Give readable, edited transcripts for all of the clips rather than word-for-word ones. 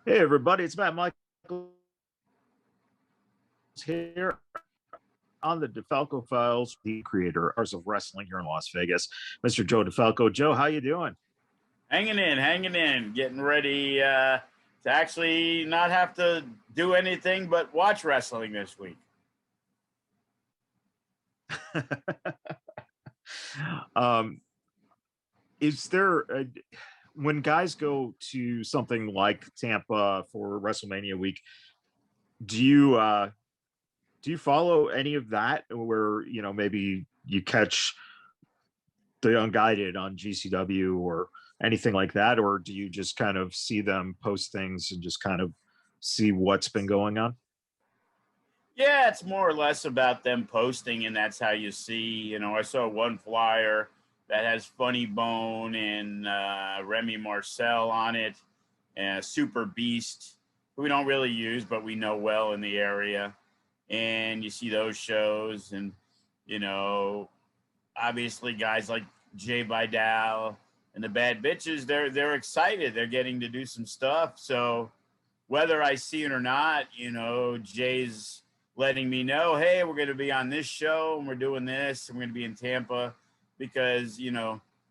Hey everybody, it's Matt Michaels here on the DeFalco Files, the creator of wrestling here in Las Vegas, Mr. Joe DeFalco. Joe, how you doing? Hanging in, getting ready to actually not have to do anything but watch wrestling this week. Is there when guys go to something like Tampa for WrestleMania week, do you follow any of that, where maybe you catch the Unguided on GCW or anything like that, or do you just kind of see them post things and just kind of see what's been going on? Yeah, it's more or less about them posting, and that's how you see. I saw one flyer that has Funny Bone and Remy Marcel on it, and Super Beast, who we don't really use, but we know well in the area. And you see those shows, and obviously guys like Jay Vidal and the Bad Bitches, they're excited. They're getting to do some stuff. So whether I see it or not, Jay's letting me know, hey, we're going to be on this show and we're doing this and we're going to be in Tampa because,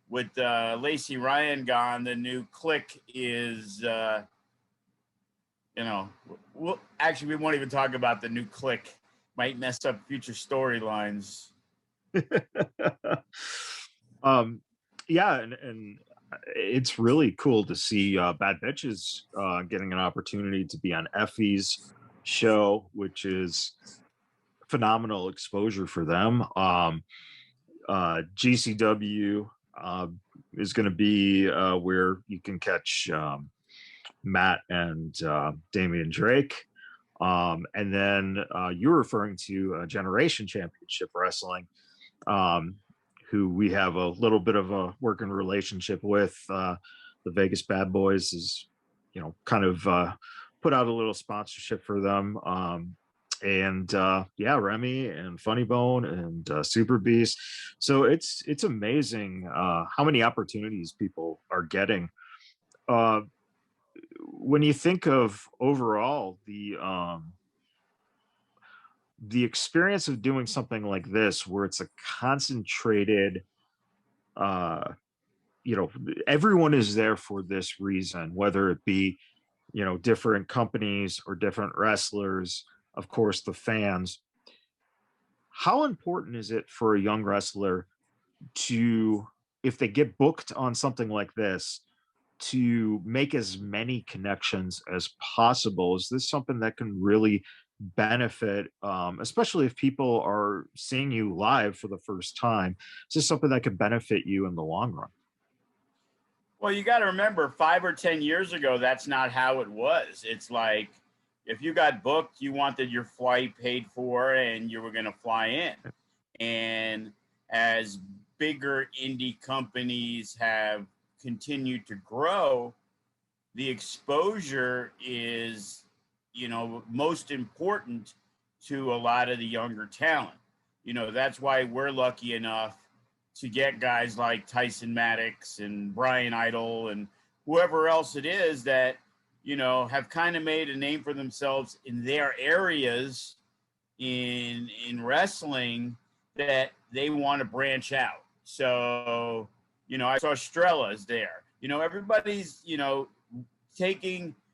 with Lacey Ryan gone, the new Click is, actually, we won't even talk about the new Click. Might mess up future storylines. Yeah, and it's really cool to see Bad Bitches getting an opportunity to be on Effie's show, which is phenomenal exposure for them. GCW is going to be where you can catch Matt and Damian Drake. And then you're referring to Generation Championship Wrestling, who we have a little bit of a working relationship with. The Vegas Bad Boys is, kind of put out a little sponsorship for them. Remy and Funny Bone and Super Beast. So it's amazing how many opportunities people are getting. When you think of overall the experience of doing something like this, where it's a concentrated, everyone is there for this reason, whether it be, different companies or different wrestlers, of course, the fans. How important is it for a young wrestler to, if they get booked on something like this, to make as many connections as possible? Is this something that can really benefit, especially if people are seeing you live for the first time? Is this something that could benefit you in the long run? Well, you got to remember 5 or 10 years ago, that's not how it was. It's like if you got booked, you wanted your flight paid for and you were going to fly in. And as bigger indie companies have continued to grow, the exposure is, most important to a lot of the younger talent. That's why we're lucky enough to get guys like Tyson Maddox and Brian Idol and whoever else it is that, have kind of made a name for themselves in their areas in wrestling, that they want to branch out. So, I saw Strella's there. Everybody's,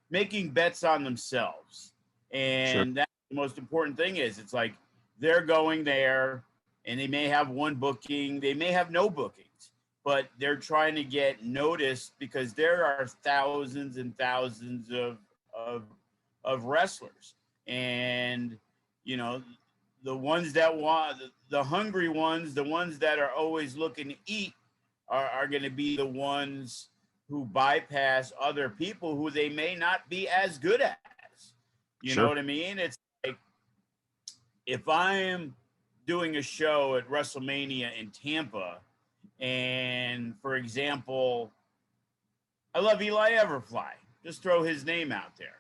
making bets on themselves. And Sure. that's the most important thing is it's like they're going there and they may have one booking, they may have no bookings, but they're trying to get noticed because there are thousands and thousands of wrestlers. And, the ones that want, the hungry ones, the ones that are always looking to eat are going to be the ones who bypass other people who they may not be as good as. You Sure. know what I mean? It's like if I am doing a show at WrestleMania in Tampa, and for example, I love Eli Everfly. Just throw his name out there.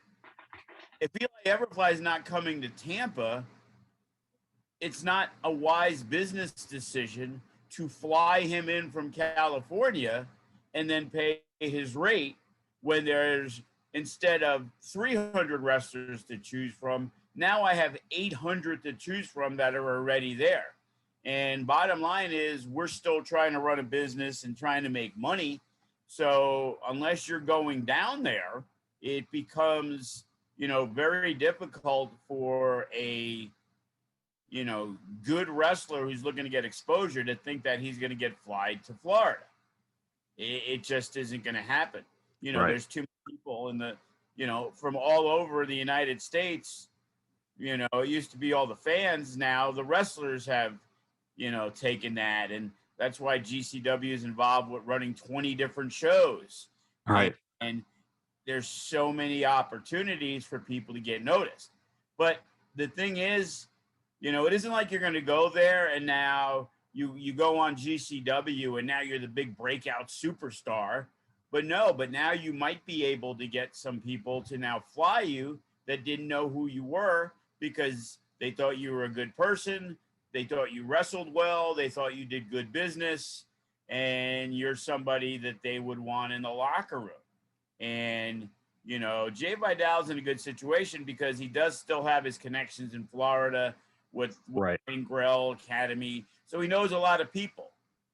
If Eli Everfly is not coming to Tampa, it's not a wise business decision to fly him in from California and then pay his rate when there's instead of 300 wrestlers to choose from, now I have 800 to choose from that are already there. And bottom line is, we're still trying to run a business and trying to make money. So unless you're going down there, it becomes, very difficult for a, good wrestler who's looking to get exposure to think that he's going to get flied to Florida. It just isn't going to happen. Right. There's too many people in the, from all over the United States. It used to be all the fans. Now the wrestlers have, taken that. And that's why GCW is involved with running 20 different shows. Right. And there's so many opportunities for people to get noticed. But the thing is, it isn't like you're going to go there and now you go on GCW and now you're the big breakout superstar. But now you might be able to get some people to now fly you that didn't know who you were because they thought you were a good person. They thought you wrestled well. They thought you did good business, and you're somebody that they would want in the locker room. And, Jay Vidal's in a good situation because he does still have his connections in Florida with Grell Academy. So he knows a lot of people.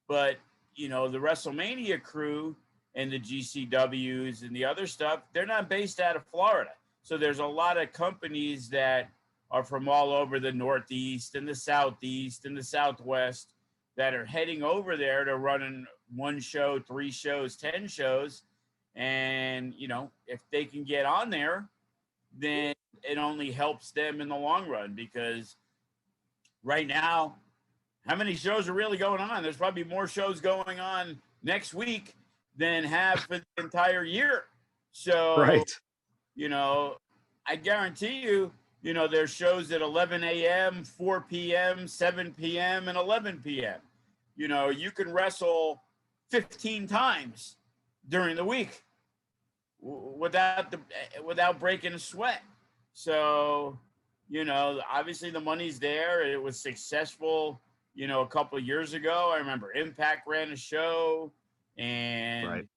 But, the WrestleMania crew and the GCWs and the other stuff, they're not based out of Florida. So there's a lot of companies that are from all over the Northeast and the Southeast and the Southwest that are heading over there to run one show, 3 shows, 10 shows. And, if they can get on there, then it only helps them in the long run, because right now, how many shows are really going on? There's probably more shows going on next week than have for the entire year. So, right. I guarantee you, there's shows at 11 a.m., 4 p.m., 7 p.m., and 11 p.m. You can wrestle 15 times during the week without breaking a sweat. So, obviously the money's there. It was successful, a couple of years ago. I remember Impact ran a show, and,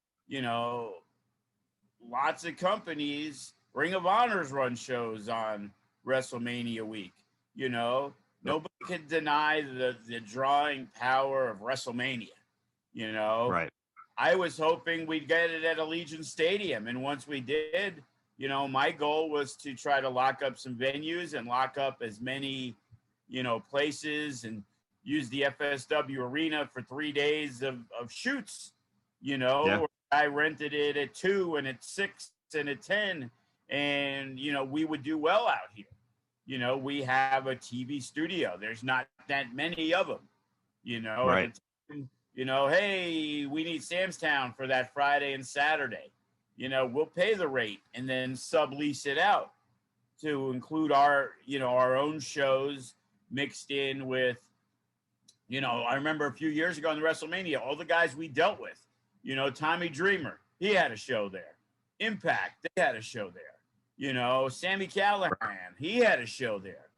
lots of companies, Ring of Honor's run shows on WrestleMania week. Nobody can deny the drawing power of WrestleMania. Right. I was hoping we'd get it at Allegiant Stadium, and once we did, my goal was to try to lock up some venues and lock up as many, places, and use the FSW arena for 3 days of shoots. I rented it at 2 and at 6 and at 10, and we would do well out here. We have a TV studio. There's not that many of them. Right. Hey, we need Sam's Town for that Friday and Saturday. We'll pay the rate and then sublease it out to include our own shows mixed in with, I remember a few years ago in the WrestleMania, all the guys we dealt with, Tommy Dreamer, he had a show there. Impact, they had a show there. Sammy Callahan, he had a show there.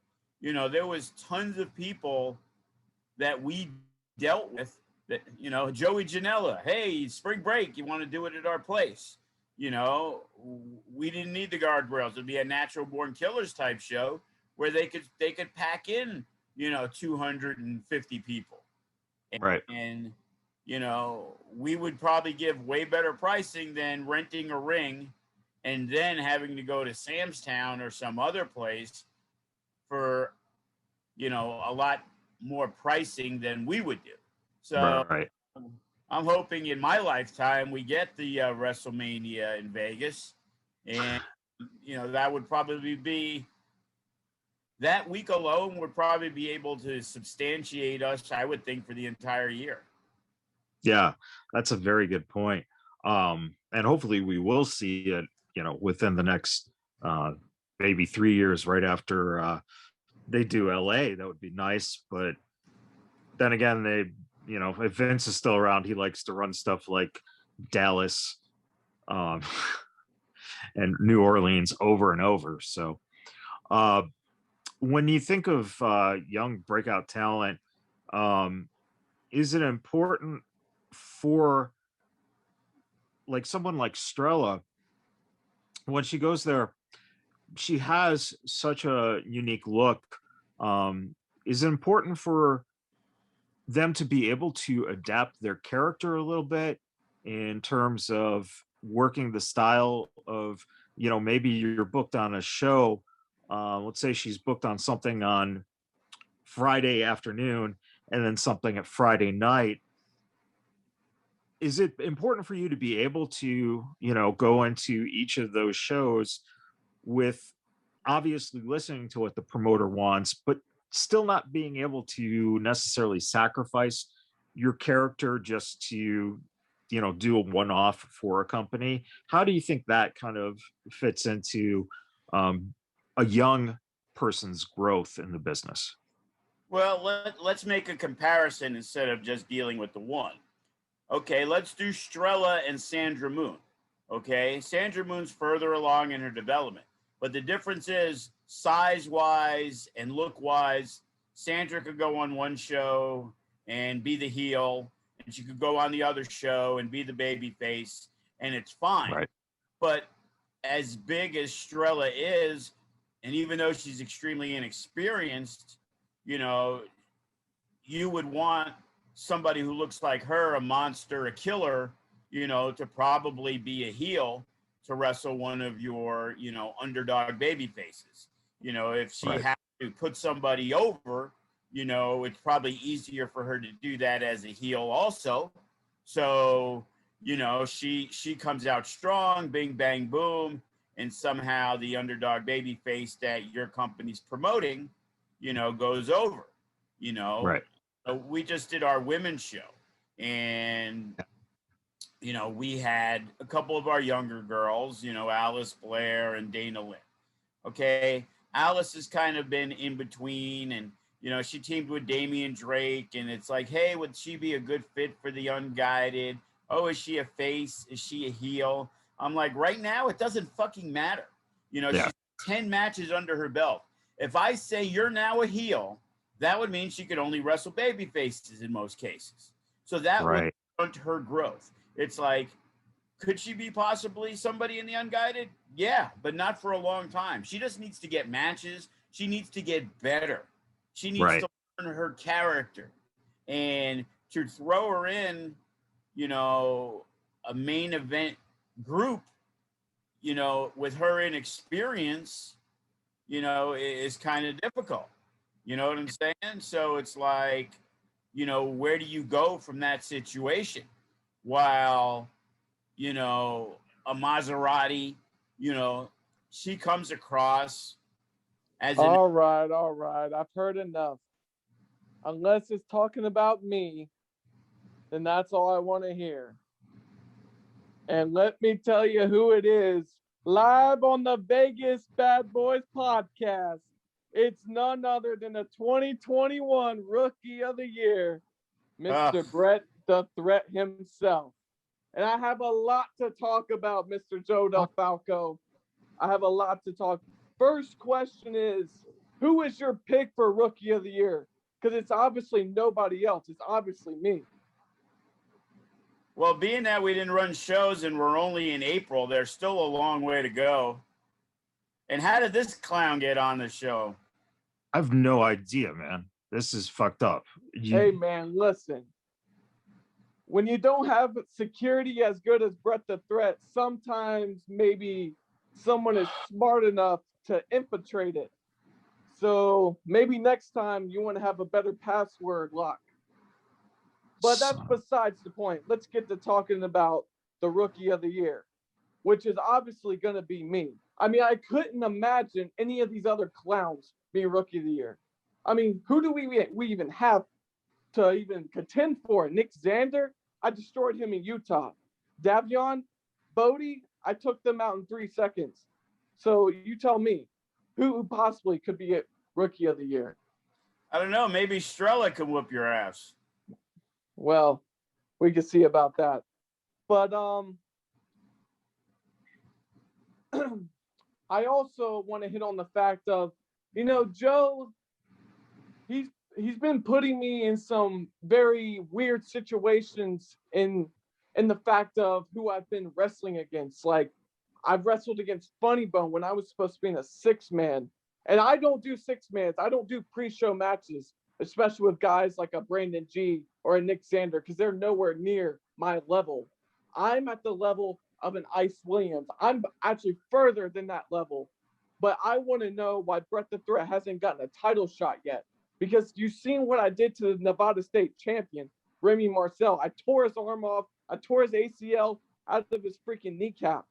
There was tons of people that we dealt with that, Joey Janela, hey, spring break, you want to do it at our place? We didn't need the guardrails. It'd be a Natural Born Killers type show where they could pack in, 250 people. Right. And, we would probably give way better pricing than renting a ring and then having to go to Sam's Town or some other place for, a lot more pricing than we would do. So right. I'm hoping in my lifetime we get the WrestleMania in Vegas, and that would probably be, that week alone would probably be able to substantiate us, I would think, for the entire year. Yeah, that's a very good point. And hopefully we will see it, within the next maybe 3 years, right after they do LA. That would be nice. But then again, they, if Vince is still around, he likes to run stuff like Dallas and New Orleans over and over. So when you think of young breakout talent, is it important for like someone like Strella when she goes there, she has such a unique look. Is it important for them to be able to adapt their character a little bit in terms of working the style of, maybe you're booked on a show. Let's say she's booked on something on Friday afternoon and then something at Friday night. Is it important for you to be able to, go into each of those shows with obviously listening to what the promoter wants, but still not being able to necessarily sacrifice your character just to, do a one-off for a company? How do you think that kind of fits into a young person's growth in the business? Well, let's make a comparison instead of just dealing with the one. Okay, let's do Strella and Sandra Moon. Okay, Sandra Moon's further along in her development, but the difference is size-wise and look-wise. Sandra could go on one show and be the heel, and she could go on the other show and be the baby face, and it's fine. Right. But as big as Strella is, and even though she's extremely inexperienced, you would want somebody who looks like her, a monster, a killer, to probably be a heel to wrestle one of your, underdog baby faces. If she Right. had to put somebody over, it's probably easier for her to do that as a heel also. So, she comes out strong, bing, bang, boom, and somehow the underdog baby face that your company's promoting, goes over, you know. Right. We just did our women's show, and we had a couple of our younger girls, Alice Blair and Dana Lynn. Okay, Alice has kind of been in between, and she teamed with Damian Drake, and it's like, hey, would she be a good fit for the unguided? Oh, is she a face? Is she a heel? I'm like, right now, it doesn't fucking matter. Yeah. She's 10 matches under her belt. If I say you're now a heel, that would mean she could only wrestle baby faces in most cases. So that would Right. stunt her growth. It's like, could she be possibly somebody in the unguided? Yeah, but not for a long time. She just needs to get matches. She needs to get better. She needs Right. to learn her character. And to throw her in, a main event group, with her inexperience, is kind of difficult. You know what I'm saying? So it's like, where do you go from that situation? While, a Maserati, she comes across as an. All right, all right. I've heard enough. Unless it's talking about me, then that's all I want to hear. And let me tell you who it is. Live on the Vegas Bad Boys podcast. It's none other than the 2021 Rookie of the Year, Mr. Brett the Threat himself. And I have a lot to talk about, Mr. Joe DeFalco. I have a lot to talk. First question is, who is your pick for Rookie of the Year? Because it's obviously nobody else. It's obviously me. Well, being that we didn't run shows and we're only in April, there's still a long way to go. And how did this clown get on the show? I have no idea, man. This is fucked up. Hey, man, listen. When you don't have security as good as Brett the Threat, sometimes maybe someone is smart enough to infiltrate it. So maybe next time you want to have a better password lock. But that's besides the point. Let's get to talking about the Rookie of the Year, which is obviously going to be me. I mean, I couldn't imagine any of these other clowns being Rookie of the Year. I mean, who do we even have to even contend for? Nick Xander? I destroyed him in Utah. Davion? Bodie? I took them out in 3 seconds. So you tell me, who possibly could be a Rookie of the Year? I don't know. Maybe Strella can whoop your ass. Well, we can see about that. But I also want to hit on the fact of, Joe, he's been putting me in some very weird situations in the fact of who I've been wrestling against. Like, I've wrestled against Funny Bone when I was supposed to be in a 6-man. And I don't do 6-mans. I don't do pre-show matches, especially with guys like a Brandon G or a Nick Sander, because they're nowhere near my level. I'm at the level of an Ice Williams. I'm actually further than that level. But I want to know why Bret the Threat hasn't gotten a title shot yet. Because you've seen what I did to the Nevada State champion, Remy Marcel. I tore his arm off. I tore his ACL out of his freaking kneecap.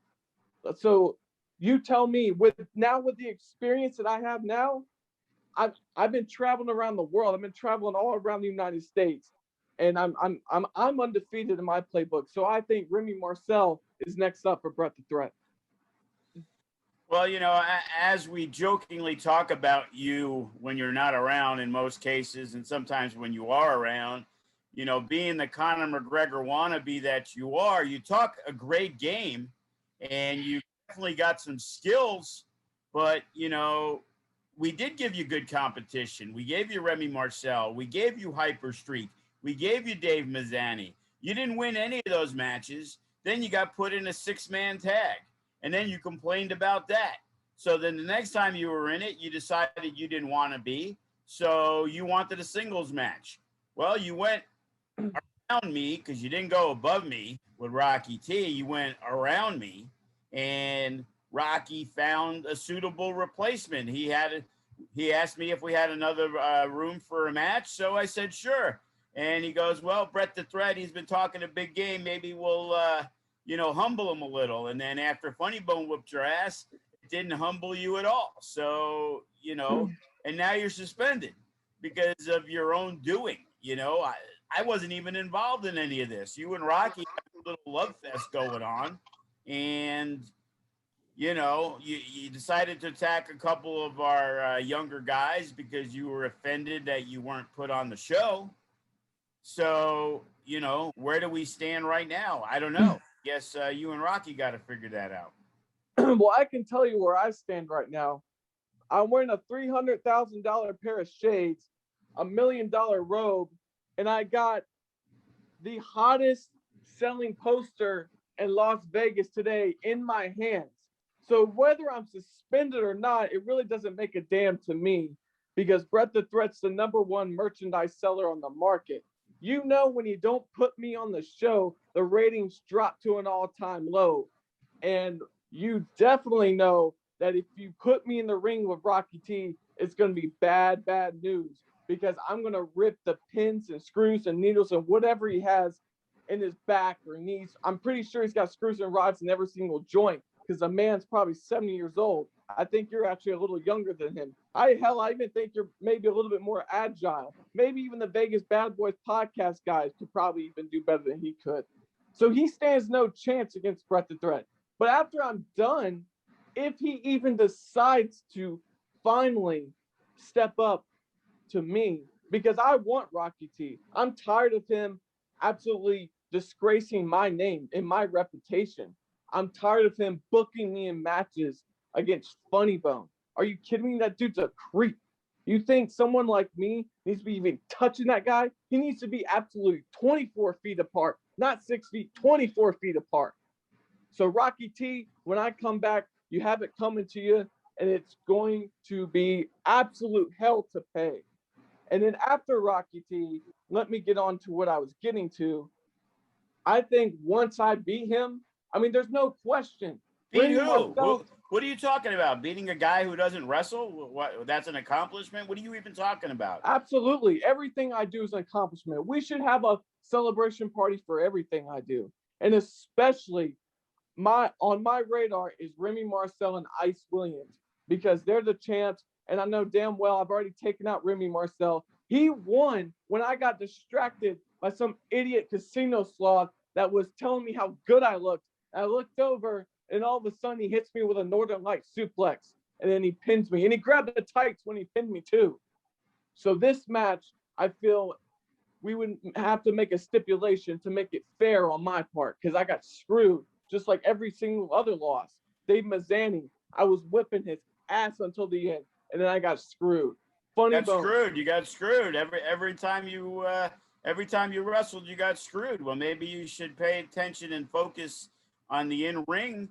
So you tell me, with the experience that I have now, I've been traveling around the world. I've been traveling all around the United States, and I'm undefeated in my playbook. So I think Remy Marcel is next up for Bret the Threat. Well, as we jokingly talk about you when you're not around in most cases, and sometimes when you are around, being the Conor McGregor wannabe that you are, you talk a great game, and you definitely got some skills, but, we did give you good competition. We gave you Remy Marcel. We gave you Hyper Streak. We gave you Dave Mazzani. You didn't win any of those matches. Then you got put in a 6-man tag. And then you complained about that. So then the next time you were in it, you decided you didn't want to be. So you wanted a singles match. Well, you went around me because you didn't go above me with Rocky T. You went around me, and Rocky found a suitable replacement. He asked me if we had another room for a match. So I said, sure. And he goes, well, Bret the Threat, he's been talking a big game. Maybe we'll, humble him a little. And then after Funny Bone whooped your ass, it didn't humble you at all. So, and now you're suspended because of your own doing. I wasn't even involved in any of this. You and Rocky had a little love fest going on. And, you decided to attack a couple of our younger guys because you were offended that you weren't put on the show. So, where do we stand right now? I don't know. Guess you and Rocky got to figure that out. Well, I can tell you where I stand right now. I'm wearing a $300,000 pair of shades, a $1 million robe, and I got the hottest selling poster in Las Vegas today in my hands. So whether I'm suspended or not, it really doesn't make a damn to me, because Bret the Threat's the #1 merchandise seller on the market. When you don't put me on the show, the ratings drop to an all-time low. And you definitely know that if you put me in the ring with Rocky T, it's going to be bad, bad news, because I'm going to rip the pins and screws and needles and whatever he has in his back or knees. I'm pretty sure he's got screws and rods in every single joint, because the man's probably 70 years old. I think you're actually a little younger than him. I even think you're maybe a little bit more agile. Maybe even the Vegas Bad Boys podcast guys could probably even do better than he could. So he stands no chance against Bret the Threat. But after I'm done, if he even decides to finally step up to me, because I want Rocky T. I'm tired of him absolutely disgracing my name and my reputation. I'm tired of him booking me in matches against Funny Bone. Are you kidding me? That dude's a creep. You think someone like me needs to be even touching that guy? He needs to be absolutely 24 feet apart, not 6 feet, 24 feet apart. So Rocky T, when I come back, you have it coming to you, and it's going to be absolute hell to pay. And then after Rocky T, let me get on to what I was getting to. I think once I beat him, there's no question. Beat who? What are you talking about? Beating a guy who doesn't wrestle? What? That's an accomplishment? What are you even talking about? Absolutely. Everything I do is an accomplishment. We should have a celebration party for everything I do. And especially on my radar is Remy Marcel and Ice Williams, because they're the champs. And I know damn well I've already taken out Remy Marcel. He won when I got distracted by some idiot casino sloth that was telling me how good I looked. I looked over, and all of a sudden he hits me with a Northern Light suplex, and then he pins me. And he grabbed the tights when he pinned me too. So this match, I feel we would have to make a stipulation to make it fair on my part, because I got screwed just like every single other loss. Dave Mazzani, I was whipping his ass until the end, and then I got screwed. Funny Bone. You got screwed. Every time you wrestled, you got screwed. Well, maybe you should pay attention and focus on the in-ring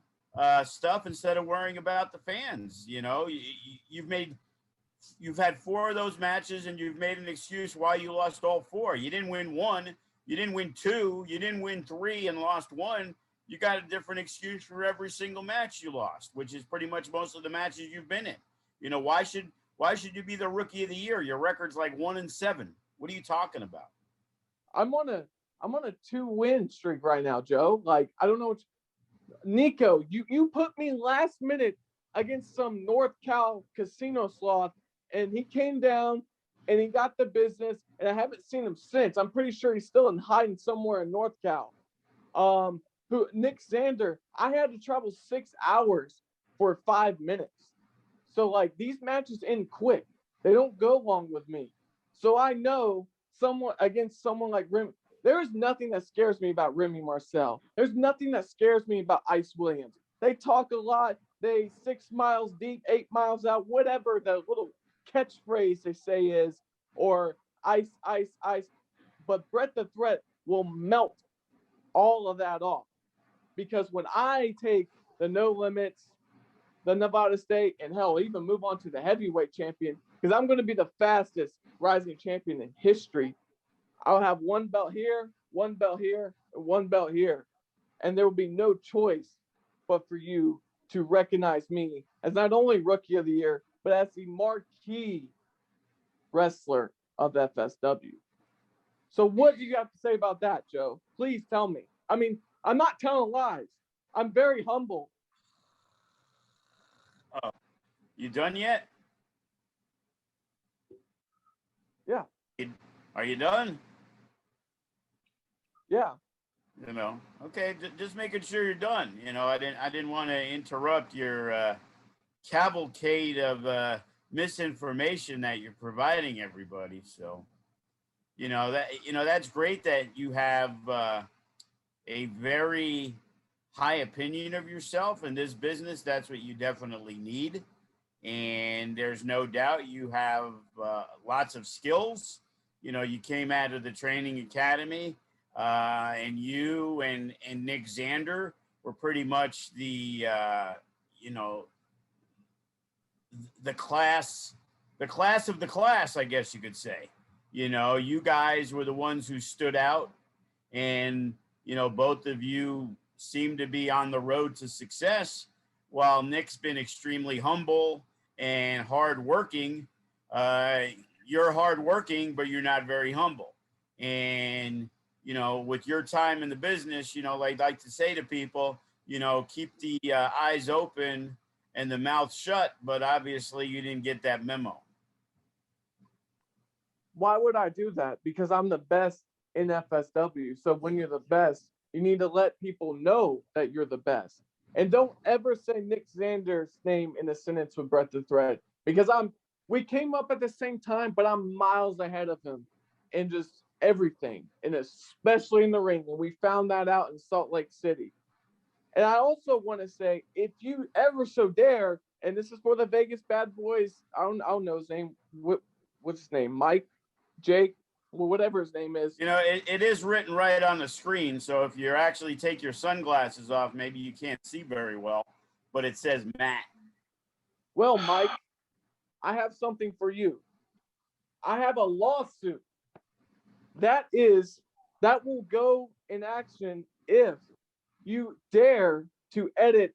stuff instead of worrying about the fans. You've had 4 of those matches, and you've made an excuse why you lost all 4. You didn't win 1, you didn't win 2, you didn't win 3, and lost 1. You got a different excuse for every single match you lost, which is pretty much most of the matches you've been in. Why should you be the rookie of the year? Your record's like 1-7. What are you talking about? I'm on a 2-win streak right now, Joe. Like, I don't know Nico, you put me last minute against some North Cal casino sloth, and he came down and he got the business, and I haven't seen him since. I'm pretty sure he's still in hiding somewhere in North Cal. Nick Xander, I had to travel 6 hours for 5 minutes. So, like, these matches end quick. They don't go long with me. So I know against someone like Remy. There is nothing that scares me about Remy Marcel. There's nothing that scares me about Ice Williams. They talk a lot. They 6 miles deep, 8 miles out, whatever the little catchphrase they say is, or ice, ice, ice. But Bret the Threat will melt all of that off. Because when I take the No Limits, the Nevada State, and hell, even move on to the heavyweight champion, because I'm going to be the fastest rising champion in history. I'll have 1 belt here, 1 belt here, and 1 belt here. And there will be no choice but for you to recognize me as not only Rookie of the Year, but as the marquee wrestler of FSW. So what do you have to say about that, Joe? Please tell me. I mean, I'm not telling lies. I'm very humble. Oh, you done yet? Yeah. Are you done? Yeah. Okay, just making sure you're done. I didn't want to interrupt your cavalcade of misinformation that you're providing everybody. So, that's great that you have a very high opinion of yourself in this business. That's what you definitely need. And there's no doubt you have lots of skills. You came out of the training academy, and you and Nick Xander were pretty much the class of the class, I guess you could say. You guys were the ones who stood out, and both of you seem to be on the road to success, while Nick's been extremely humble and hardworking. You're hardworking, but you're not very humble. And with your time in the business, I'd like to say to people, keep the eyes open and the mouth shut. But obviously, you didn't get that memo. Why would I do that? Because I'm the best in FSW. So when you're the best, you need to let people know that you're the best. And don't ever say Nick Xander's name in a sentence with Bret the Threat, because we came up at the same time, but I'm miles ahead of him in just everything, and especially in the ring. And we found that out in Salt Lake City. And I also want to say, if you ever so dare, and this is for the Vegas Bad Boys, I don't know his name. What's his name? Mike, Jake, well, whatever his name is. It is written right on the screen. So if you actually take your sunglasses off, maybe you can't see very well, but it says Matt. Well, Mike, I have something for you. I have a lawsuit that will go in action if you dare to edit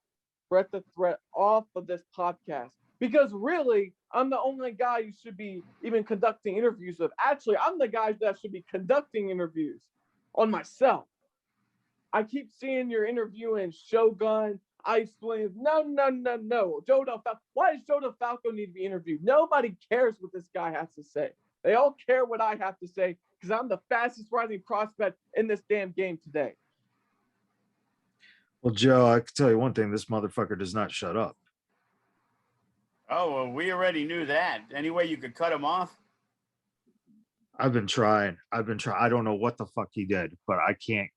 Bret the Threat off of this podcast. Because really, I'm the only guy you should be even conducting interviews with. Actually, I'm the guy that should be conducting interviews on myself. I keep seeing you're interviewing Shogun, Ice Williams. No. Joe DeFalco. Why does Joe DeFalco need to be interviewed? Nobody cares what this guy has to say. They all care what I have to say, because I'm the fastest rising prospect in this damn game today. Well, Joe, I can tell you one thing. This motherfucker does not shut up. Oh, well, we already knew that. Any way you could cut him off? I've been trying. I don't know what the fuck he did, but I can't.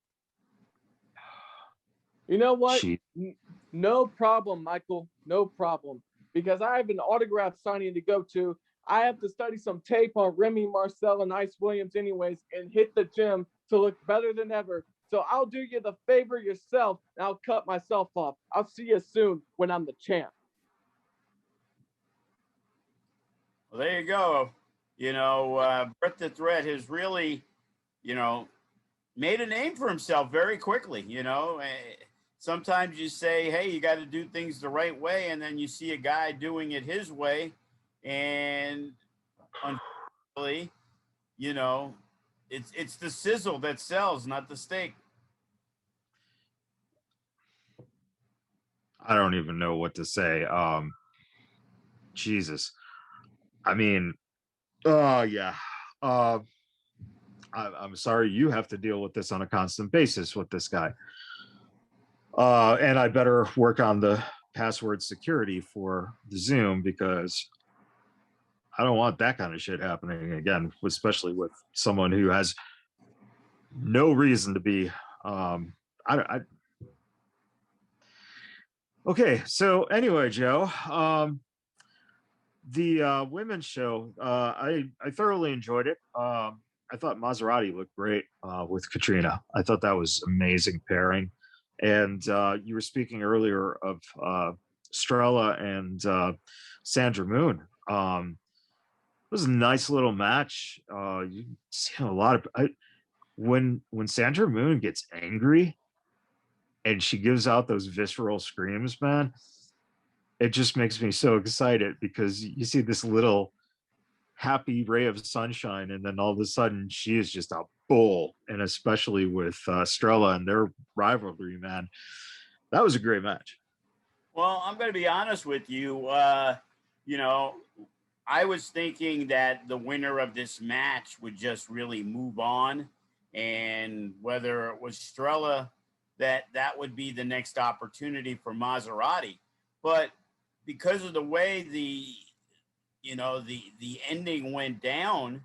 You know what? Cheat. No problem, Michael. No problem. Because I have an autograph signing to go to. I have to study some tape on Remy Marcel and Ice Williams anyways, and hit the gym to look better than ever So I'll do you the favor yourself, and I'll cut myself off. I'll see you soon when I'm the champ. Well, there you go. Bret the Threat has really, made a name for himself very quickly. Sometimes you say, hey, you got to do things the right way. And then you see a guy doing it his way. And unfortunately, it's the sizzle that sells, not the steak. I don't even know what to say. Jesus. I mean, yeah. I'm sorry you have to deal with this on a constant basis with this guy. And I better work on the password security for the Zoom, because I don't want that kind of shit happening again, especially with someone who has no reason to be. Okay, so anyway, Joe, the women's show, I thoroughly enjoyed it. I thought Maserati looked great with Katrina. I thought that was amazing pairing. And you were speaking earlier of Strella and Sandra Moon. It was a nice little match. You see a lot of when Sandra Moon gets angry and she gives out those visceral screams, man. It just makes me so excited, because you see this little happy ray of sunshine, and then all of a sudden she is just a bull. And especially with Strella and their rivalry, man, that was a great match. Well, I'm going to be honest with you. I was thinking that the winner of this match would just really move on, and whether it was Strella, that would be the next opportunity for Maserati. But because of the way the ending went down,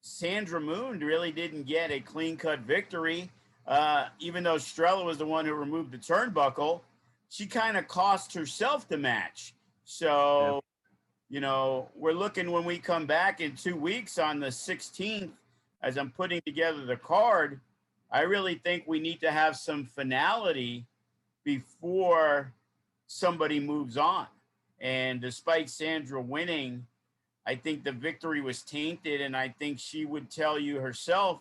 Sandra Moon really didn't get a clean-cut victory. Even though Strella was the one who removed the turnbuckle, she kind of cost herself the match. So, we're looking, when we come back in 2 weeks on the 16th, as I'm putting together the card, I really think we need to have some finality before somebody moves on. And despite Sandra winning, I think the victory was tainted, and I think she would tell you herself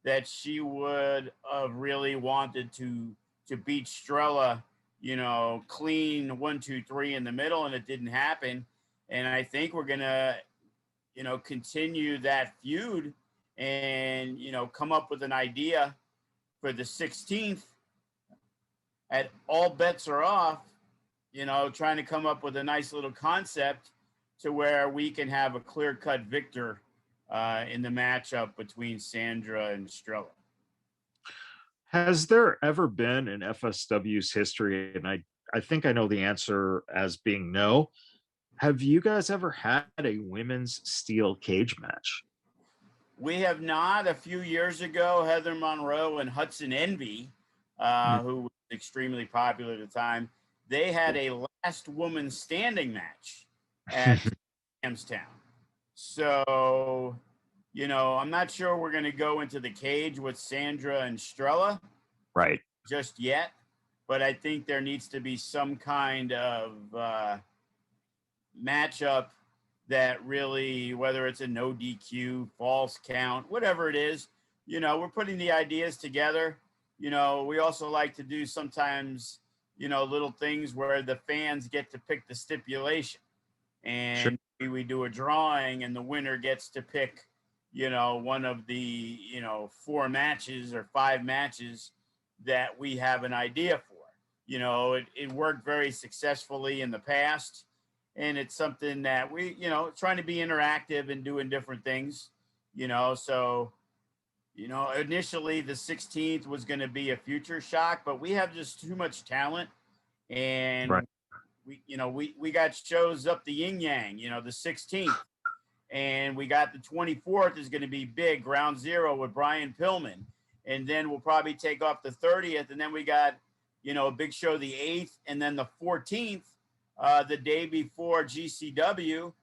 that she would have really wanted to beat Strella, clean 1, 2, 3 in the middle, and it didn't happen. And I think we're gonna, continue that feud and come up with an idea for the 16th. At all bets are off, trying to come up with a nice little concept to where we can have a clear-cut victor in the matchup between Sandra and Strella. Has there ever been in FSW's history, and I think I know the answer as being no, have you guys ever had a women's steel cage match? We have not. A few years ago, Heather Monroe and Hudson Envy, who was extremely popular at the time, they had a last woman standing match at Amstown. So, I'm not sure we're going to go into the cage with Sandra and Strella right just yet, but I think there needs to be some kind of matchup that really, whether it's a no DQ, false count, whatever it is, we're putting the ideas together. We also like to do sometimes, little things where the fans get to pick the stipulation, and we do a drawing and the winner gets to pick, one of the, 4 matches or 5 matches that we have an idea for. It worked very successfully in the past. And it's something that we, trying to be interactive and doing different things, so, initially the 16th was going to be a future shock, but we have just too much talent. And we got shows up the yin yang, the 16th, and we got the 24th is going to be big, Ground Zero with Brian Pillman. And then we'll probably take off the 30th. And then we got, a big show the 8th, and then the 14th. The day before GCW,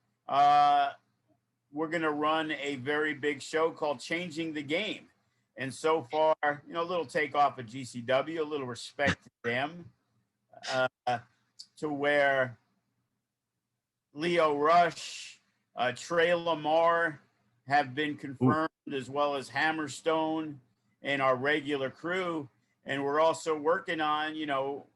we're going to run a very big show called Changing the Game. And so far, you know, a little takeoff of GCW, a little respect to them, to where Leo Rush, Trey Lamar have been confirmed, as well as Hammerstone and our regular crew. And we're also working on, you know,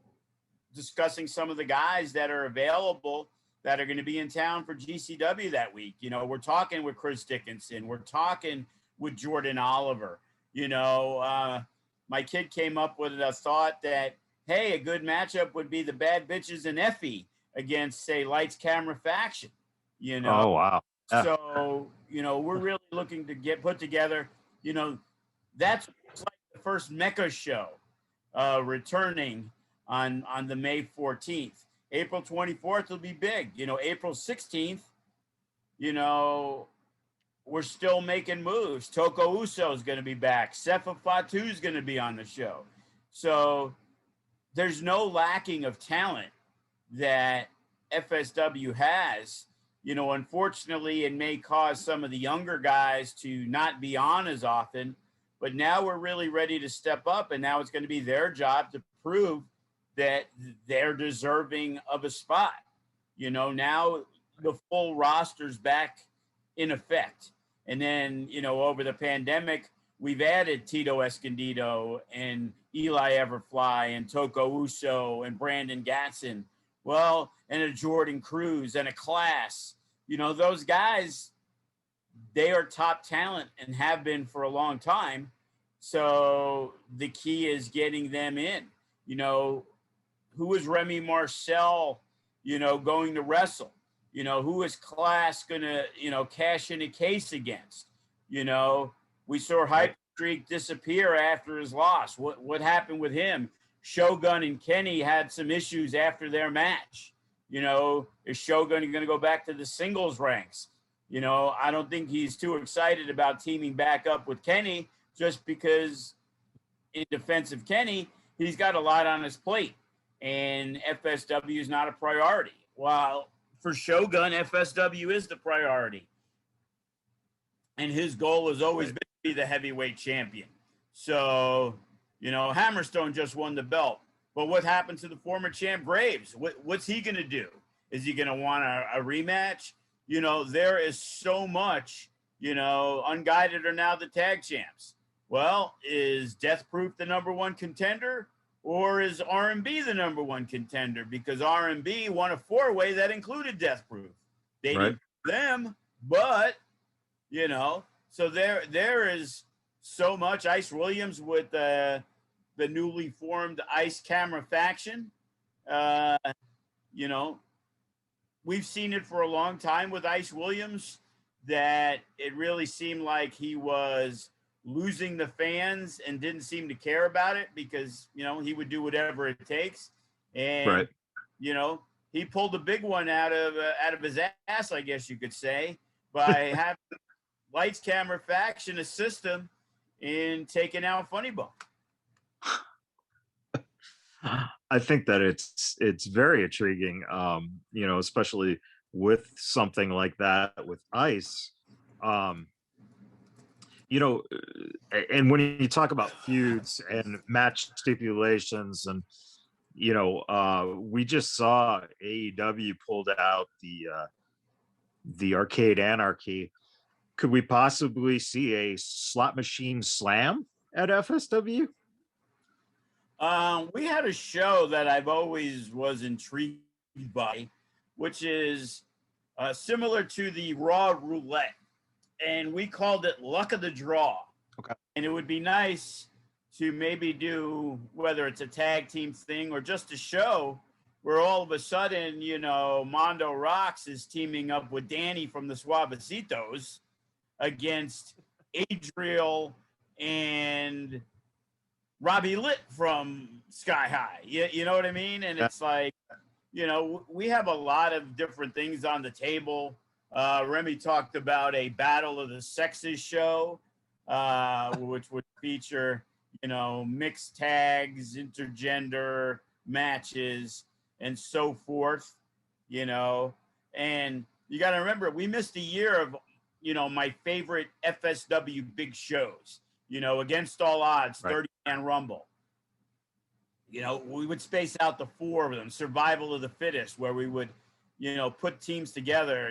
discussing some of the guys that are available that are going to be in town for GCW that week. You know, we're talking with Chris Dickinson. We're talking with Jordan Oliver. You know, my kid came up with a thought that, hey, a good matchup would be the Bad Bitches and Effie against, say, Lights, Camera, Faction. You know, Oh, wow. Yeah. so, you know, we're really looking to get put together, you know, that's like the first Mecca show returning on the May 14th. April 24th will be big. You know, April 16th, you know, we're still making moves. Toko Uso is going to be back. Sefa Fatu is going to be on the show. So there's no lacking of talent that FSW has. You know, unfortunately, it may cause some of the younger guys to not be on as often, but now we're really ready to step up, and now it's going to be their job to prove that they're deserving of a spot. You know, now the full roster's back in effect. And then, you know, over the pandemic, we've added Tito Escondido and Eli Everfly and Toko Uso and Brandon Gatson. Well, and a Jordan Cruz and a Class. You know, those guys, they are top talent and have been for a long time. So the key is getting them in. You know, who is Remy Marcel, you know, going to wrestle? You know, who is Class going to, you know, cash in a case against? You know, we saw Hyper Streak disappear after his loss. What happened with him? Shogun and Kenny had some issues after their match. You know, is Shogun going to go back to the singles ranks? You know, I don't think he's too excited about teaming back up with Kenny, just because in defense of Kenny, he's got a lot on his plate, and FSW is not a priority. While for Shogun, FSW is the priority. And his goal has always been to be the heavyweight champion. So, you know, Hammerstone just won the belt. But what happened to the former champ Graves? What's he going to do? Is he going to want a rematch? You know, there is so much, you know, Unguided are now the tag champs. Well, is Death Proof the number one contender, or is R&B the number one contender? Because R&B won a four-way that included Death Proof. They didn't them, but, you know, so there is so much. Ice Williams with the newly formed Ice Camera Faction. You know, we've seen it for a long time with Ice Williams, that it really seemed like he was losing the fans and didn't seem to care about it, because, you know, he would do whatever it takes. And, you know, he pulled a big one out of his ass, I guess you could say, by having Lights, Camera, Faction assist him in taking out Funny Bone. I think that it's very intriguing, you know, especially with something like that with Ice. You know, and when you talk about feuds and match stipulations, and, you know, we just saw AEW pulled out the Arcade Anarchy. Could we possibly see a slot machine slam at FSW? We had a show that I've always was intrigued by, which is similar to the Raw Roulette, and we called it Luck of the Draw. Okay. And it would be nice to maybe do, whether it's a tag team thing or just a show where all of a sudden, you know, Mondo Rocks is teaming up with Danny from the Suavecitos against Adriel and Robbie Litt from Sky High. You know what I mean? And it's like, you know, we have a lot of different things on the table. Remy talked about a Battle of the Sexes show, which would feature, you know, mixed tags, intergender matches, and so forth, you know. And you got to remember, we missed a year of, you know, my favorite FSW big shows. against all odds, Right. 30-man rumble. We would space out the 4 of them, survival of the fittest, where we would, put teams together,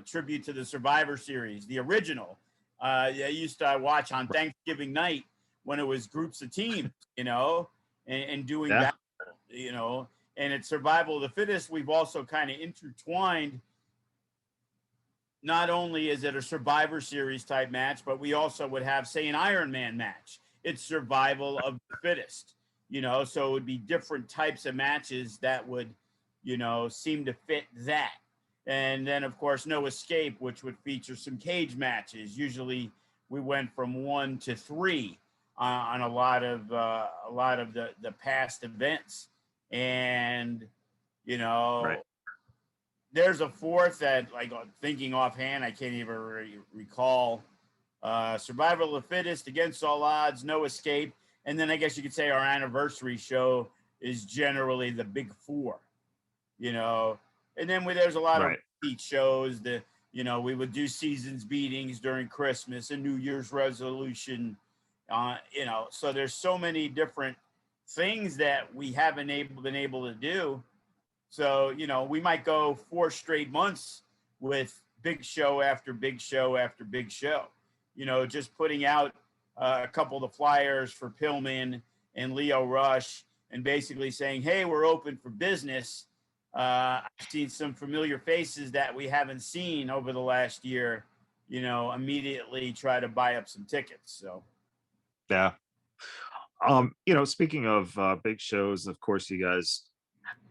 tribute to the Survivor Series, the original. I used to watch on Thanksgiving night when it was groups of teams, and doing that, and it's survival of the fittest. We've also kind of intertwined. Not only is it a Survivor Series type match, but we also would have, say, an Iron Man match. It's survival of the fittest, so it would be different types of matches that would, seem to fit that. And then, of course, No Escape, which would feature some cage matches. Usually we went from 1 to 3 on a lot of the past events. And, Right. there's a 4th that, like, thinking offhand, I can't even recall. Survival of the Fittest, Against All Odds, No Escape. And then I guess you could say our anniversary show is generally the big 4, And then there's a lot of repeat shows that, we would do seasons beatings during Christmas and New Year's resolution. So there's so many different things that we haven't been able to do. So, we might go 4 straight months with big show after big show after big show, just putting out a couple of the flyers for Pillman and Leo Rush and basically saying, hey, we're open for business. I've seen some familiar faces that we haven't seen over the last year, immediately try to buy up some tickets. So, Yeah. Speaking of big shows, of course, you guys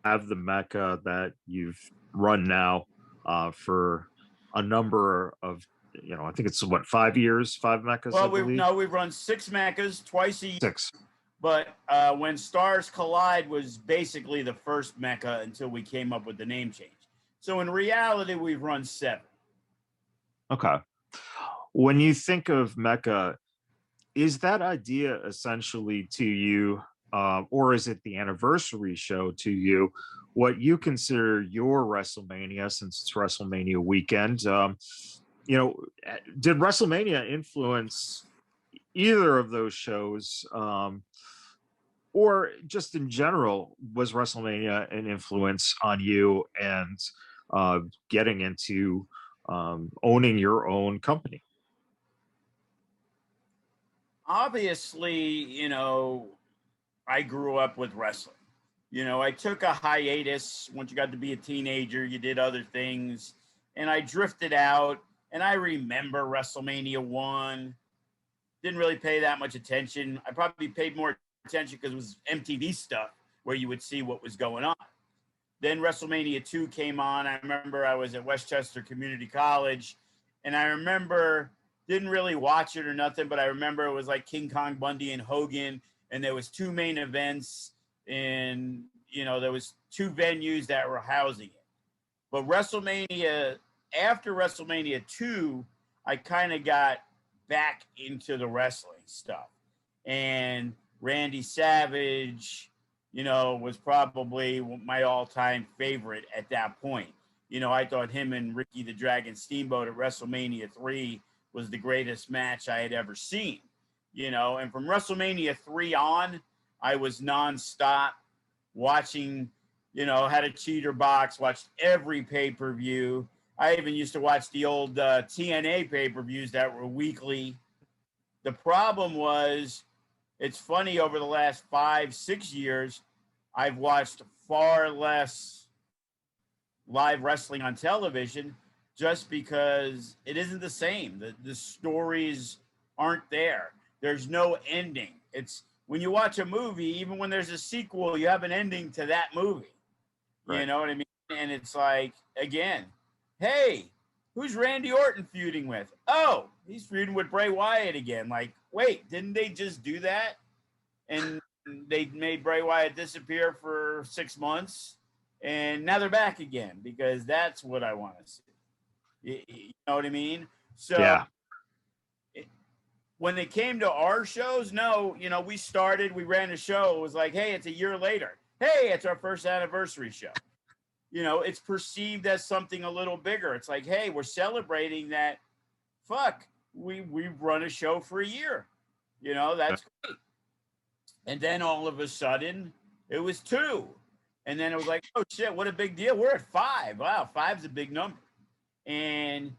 have the Mecca that you've run now for a number of, I think it's 5 years, 5 Meccas. Well, I believe. we've run 6 Meccas twice a year. 6. But when Stars Collide was basically the first Mecca until we came up with the name change. So in reality, we've run 7. Okay. When you think of Mecca, is that idea essentially to you, or is it the anniversary show to you, what you consider your WrestleMania, since it's WrestleMania weekend? Did WrestleMania influence either of those shows, or just in general, was WrestleMania an influence on you and getting into owning your own company? Obviously, I grew up with wrestling. I took a hiatus. Once you got to be a teenager, you did other things. And I drifted out. And I remember WrestleMania 1. Didn't really pay that much attention. I probably paid more attention because it was MTV stuff where you would see what was going on. Then WrestleMania 2 came on. I remember I was at Westchester Community College. And I remember, didn't really watch it or nothing, but I remember it was like King Kong Bundy and Hogan. And there was 2 main events. And, there was 2 venues that were housing it. But after WrestleMania 2, I kind of got back into the wrestling stuff. And Randy Savage, was probably my all-time favorite at that point. I thought him and Ricky the Dragon Steamboat at WrestleMania 3 was the greatest match I had ever seen. And from WrestleMania 3 on, I was nonstop watching, had a cheater box, watched every pay-per-view. I even used to watch the old TNA pay-per-views that were weekly. The problem was, it's funny, over the last 5-6 years, I've watched far less live wrestling on television just because it isn't the same. The stories aren't there. There's no ending. It's when you watch a movie, even when there's a sequel, you have an ending to that movie. Right. You know what I mean? And it's like, again, hey, who's Randy Orton feuding with? Oh, he's feuding with Bray Wyatt again. Like, wait, didn't they just do that? And they made Bray Wyatt disappear for 6 months, and now they're back again because that's what I want to see. You know what I mean? So yeah. When it came to our shows, no, we ran a show. It was like, hey, it's a year later. Hey, it's our first anniversary show. It's perceived as something a little bigger. It's like, hey, we're celebrating that. Fuck, we've run a show for a year. You know, that's great. And then all of a sudden, it was 2. And then it was like, oh shit, what a big deal. We're at 5. Wow, 5's a big number. And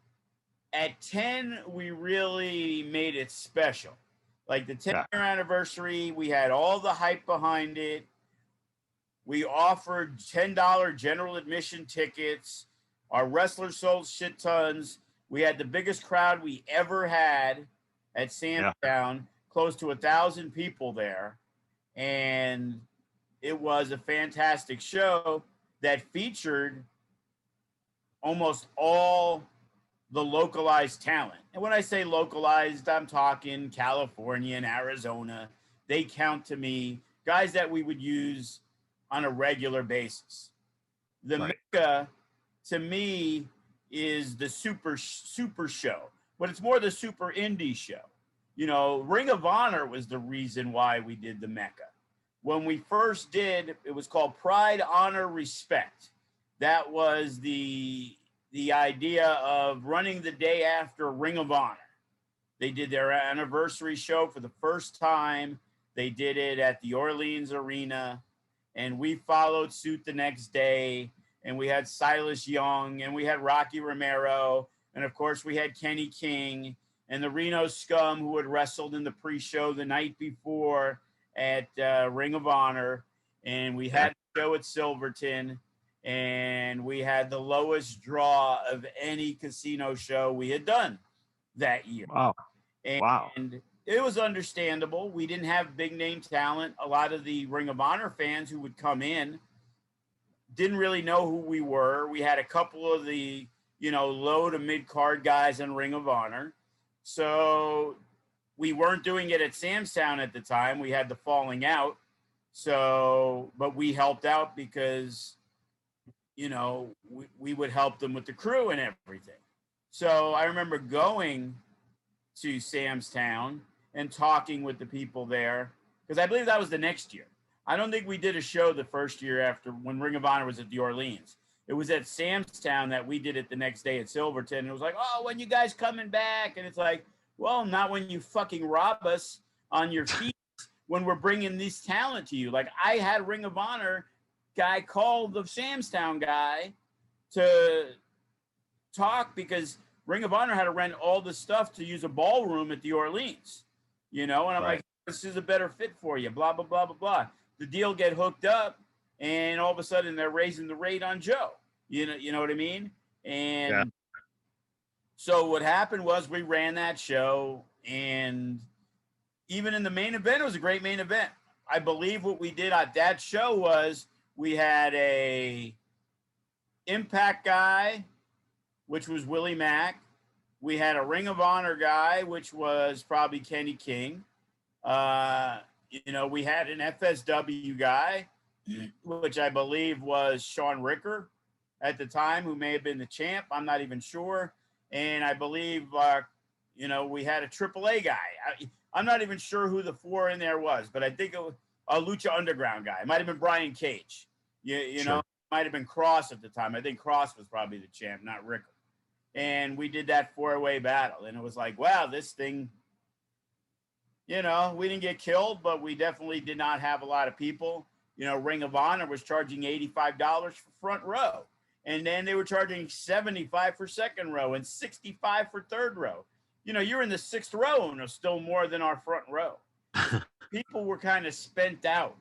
at 10, we really made it special. Like the 10-year anniversary, we had all the hype behind it. We offered $10 general admission tickets. Our wrestlers sold shit tons. We had the biggest crowd we ever had at Samstown, close to 1,000 people there. And it was a fantastic show that featured almost all the localized talent. And when I say localized, I'm talking California and Arizona. They count to me, guys that we would use on a regular basis. The Mecca, to me, is the super show, but it's more the super indie show. You know, Ring of Honor was the reason why we did the Mecca. When we first did, it was called Pride, Honor, Respect. That was the idea of running the day after Ring of Honor. They did their anniversary show for the first time. They did it at the Orleans Arena, and we followed suit the next day. And we had Silas Young, and we had Rocky Romero, and of course we had Kenny King and the Reno Scum, who had wrestled in the pre-show the night before at Ring of Honor. And we had a show at Silverton, and we had the lowest draw of any casino show we had done that year. Wow. And it was understandable. We didn't have big name talent. A lot of the Ring of Honor fans who would come in didn't really know who we were. We had a couple of the, you know, low to mid card guys in Ring of Honor. So we weren't doing it at Samstown at the time. We had the falling out. So, but we helped out because, you know, we would help them with the crew and everything. So I remember going to Samstown and talking with the people there, because I believe that was the next year. I don't think we did a show the first year after when Ring of Honor was at the Orleans. It was at Samstown that we did it the next day at Silverton. And it was like, oh, when you guys coming back? And it's like, well, not when you fucking rob us on your feet when we're bringing this talent to you. Like, I had Ring of Honor guy call the Samstown guy to talk because Ring of Honor had to rent all the stuff to use a ballroom at the Orleans, you know? And I'm like, this is a better fit for you, blah, blah, blah, blah, blah. The deal get hooked up, and all of a sudden they're raising the rate on Joe. You know what I mean? And so what happened was we ran that show, and even in the main event, it was a great main event. I believe what we did at that show was we had a Impact guy, which was Willie Mack. We had a Ring of Honor guy, which was probably Kenny King. You know, we had an FSW guy, which I believe was Sean Ricker at the time, who may have been the champ. I'm not even sure. And I believe, you know, we had a AAA guy. I'm not even sure who the 4 in there was, but I think it was a Lucha Underground guy. It might have been Brian Cage. You know, it might have been Cross at the time. I think Cross was probably the champ, not Ricker. And we did that 4-way battle. And it was like, wow, this thing, you know, we didn't get killed, but we definitely did not have a lot of people. You know, Ring of Honor was charging $85 for front row. And then they were charging $75 for second row and $65 for third row. You know, you're in the 6th row and it's still more than our front row. People were kind of spent out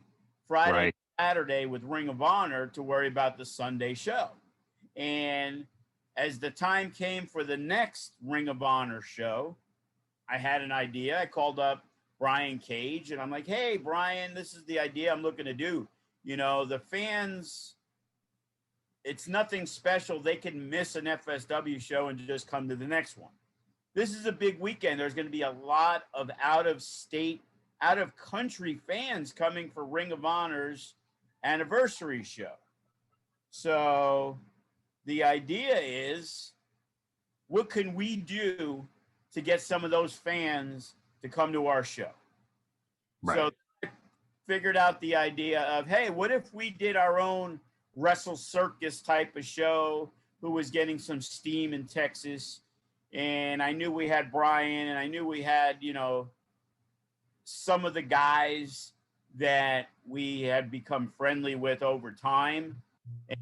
Friday, Saturday with Ring of Honor to worry about the Sunday show. And as the time came for the next Ring of Honor show, I had an idea. I called up Brian Cage and I'm like, hey, Brian, this is the idea I'm looking to do. You know, the fans, it's nothing special. They can miss an FSW show and just come to the next one. This is a big weekend. There's going to be a lot of out-of-state, out-of-country fans coming for Ring of Honor's anniversary show. So the idea is, what can we do to get some of those fans to come to our show? So I figured out the idea of, hey, what if we did our own Wrestle Circus type of show, who was getting some steam in Texas. And I knew we had Brian, and I knew we had, you know, some of the guys that we had become friendly with over time. And,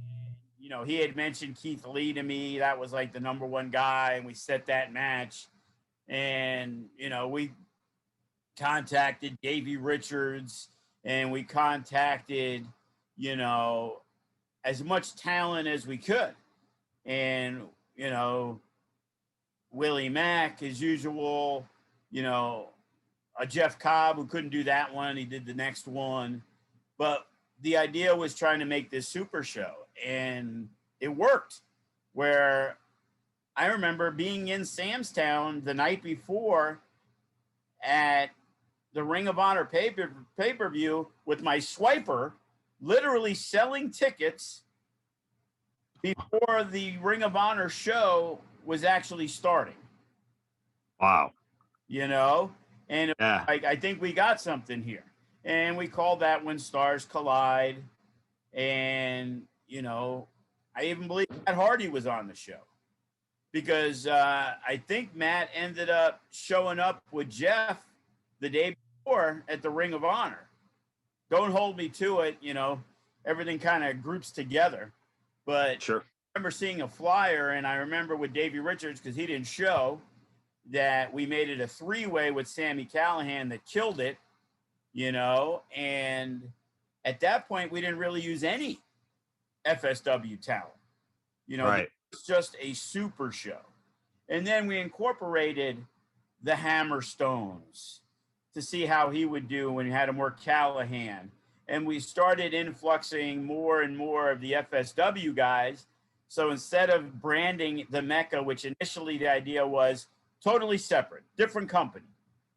you know, he had mentioned Keith Lee to me. That was like the number one guy, and we set that match. And, you know, we contacted Davey Richards, and we contacted, you know, as much talent as we could. And, you know, Willie Mack, as usual, you know, a Jeff Cobb who couldn't do that one. He did the next one. But the idea was trying to make this super show, and it worked. Where I remember being in Samstown the night before at the Ring of Honor pay-per-view with my swiper, literally selling tickets before the Ring of Honor show was actually starting. Wow. You know, and Yeah. I think we got something here. And we called that When Stars Collide. And, you know, I even believe Matt Hardy was on the show, because I think Matt ended up showing up with Jeff the day before at the Ring of Honor. Don't hold me to it, you know, everything kind of groups together. But Sure. I remember seeing a flyer, and I remember with Davey Richards, because he didn't show, that we made it a three-way with Sami Callihan that killed it, you know, and at that point, we didn't really use any FSW talent. You know, Right. it's just a super show. And then we incorporated the Hammerstones to see how he would do when you had him work Callahan. And we started influxing more and more of the FSW guys. So instead of branding the Mecca, which initially the idea was totally separate, different company,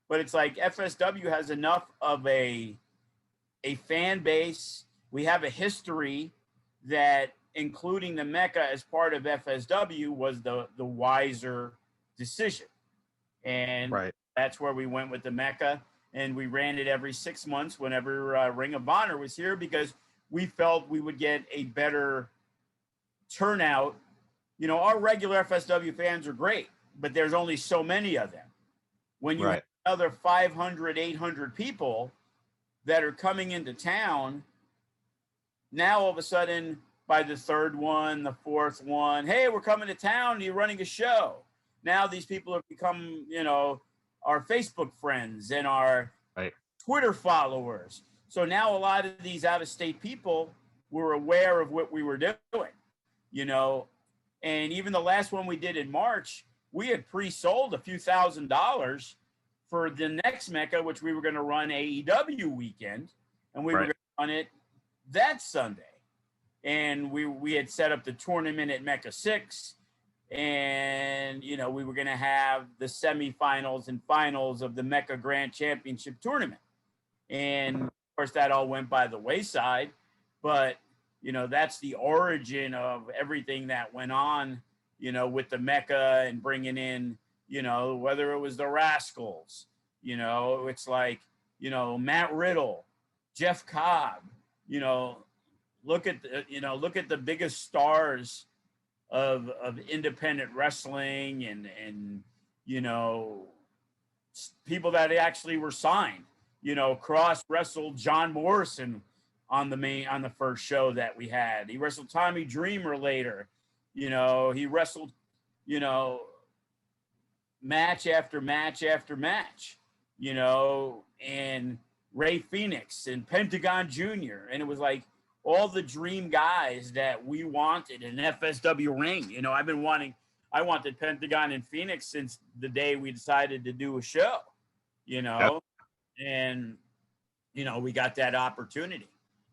but it's like FSW has enough of a fan base. We have a history that including the Mecca as part of FSW was the wiser decision. And Right. that's where we went with the Mecca. And we ran it every 6 months whenever Ring of Honor was here, because we felt we would get a better turnout. You know, our regular FSW fans are great, but there's only so many of them. When you have another 500, 800 people that are coming into town, now all of a sudden, by the third one, the fourth one, hey, we're coming to town, you're running a show. Now these people have become, you know, our Facebook friends and our Twitter followers. So now a lot of these out-of-state people were aware of what we were doing, you know. And even the last one we did in March, we had pre-sold a few $1,000s for the next Mecca, which we were going to run AEW weekend, and we were going to run it that Sunday. And we had set up the tournament at Mecca 6, and, you know, we were going to have the semifinals and finals of the Mecca Grand Championship tournament. And, of course, that all went by the wayside. But, you know, that's the origin of everything that went on, you know, with the Mecca and bringing in, you know, whether it was the Rascals, you know, it's like, you know, Matt Riddle, Jeff Cobb, you know, look at the biggest stars of independent wrestling and, you know, people that actually were signed, you know, Cross wrestled John Morrison on the first show that we had. He wrestled Tommy Dreamer later, you know, he wrestled, you know, match after match after match, you know, and Ray Phoenix and Pentagon Jr. And it was like all the dream guys that we wanted in an FSW ring. You know, I wanted Pentagon and Phoenix since the day we decided to do a show, you know, and, you know, we got that opportunity.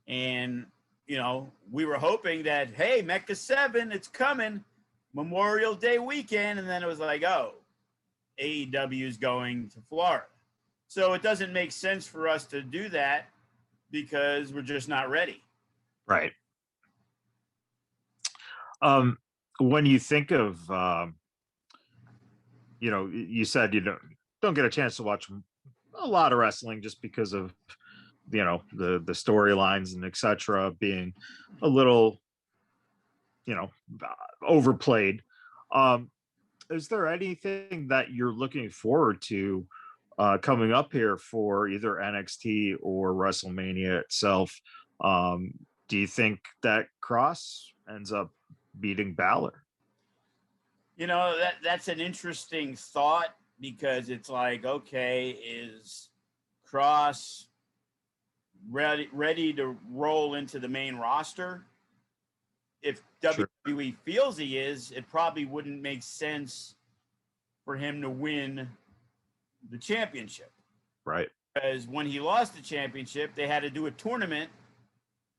And, you know, we were hoping that, hey, Mecca 7, it's coming, Memorial Day weekend. And then it was like, oh, AEW is going to Florida. So it doesn't make sense for us to do that because we're just not ready. Right. When you think of, you know, you said you don't get a chance to watch a lot of wrestling just because of, you know, the storylines and etc. being a little, you know, overplayed. Is there anything that you're looking forward to coming up here for either NXT or WrestleMania itself. Do you think that Cross ends up beating Balor? You know, that's an interesting thought, because it's like, okay, is Cross ready to roll into the main roster? If Sure. WWE feels he is, it probably wouldn't make sense for him to win the championship. Right. Because when he lost the championship, they had to do a tournament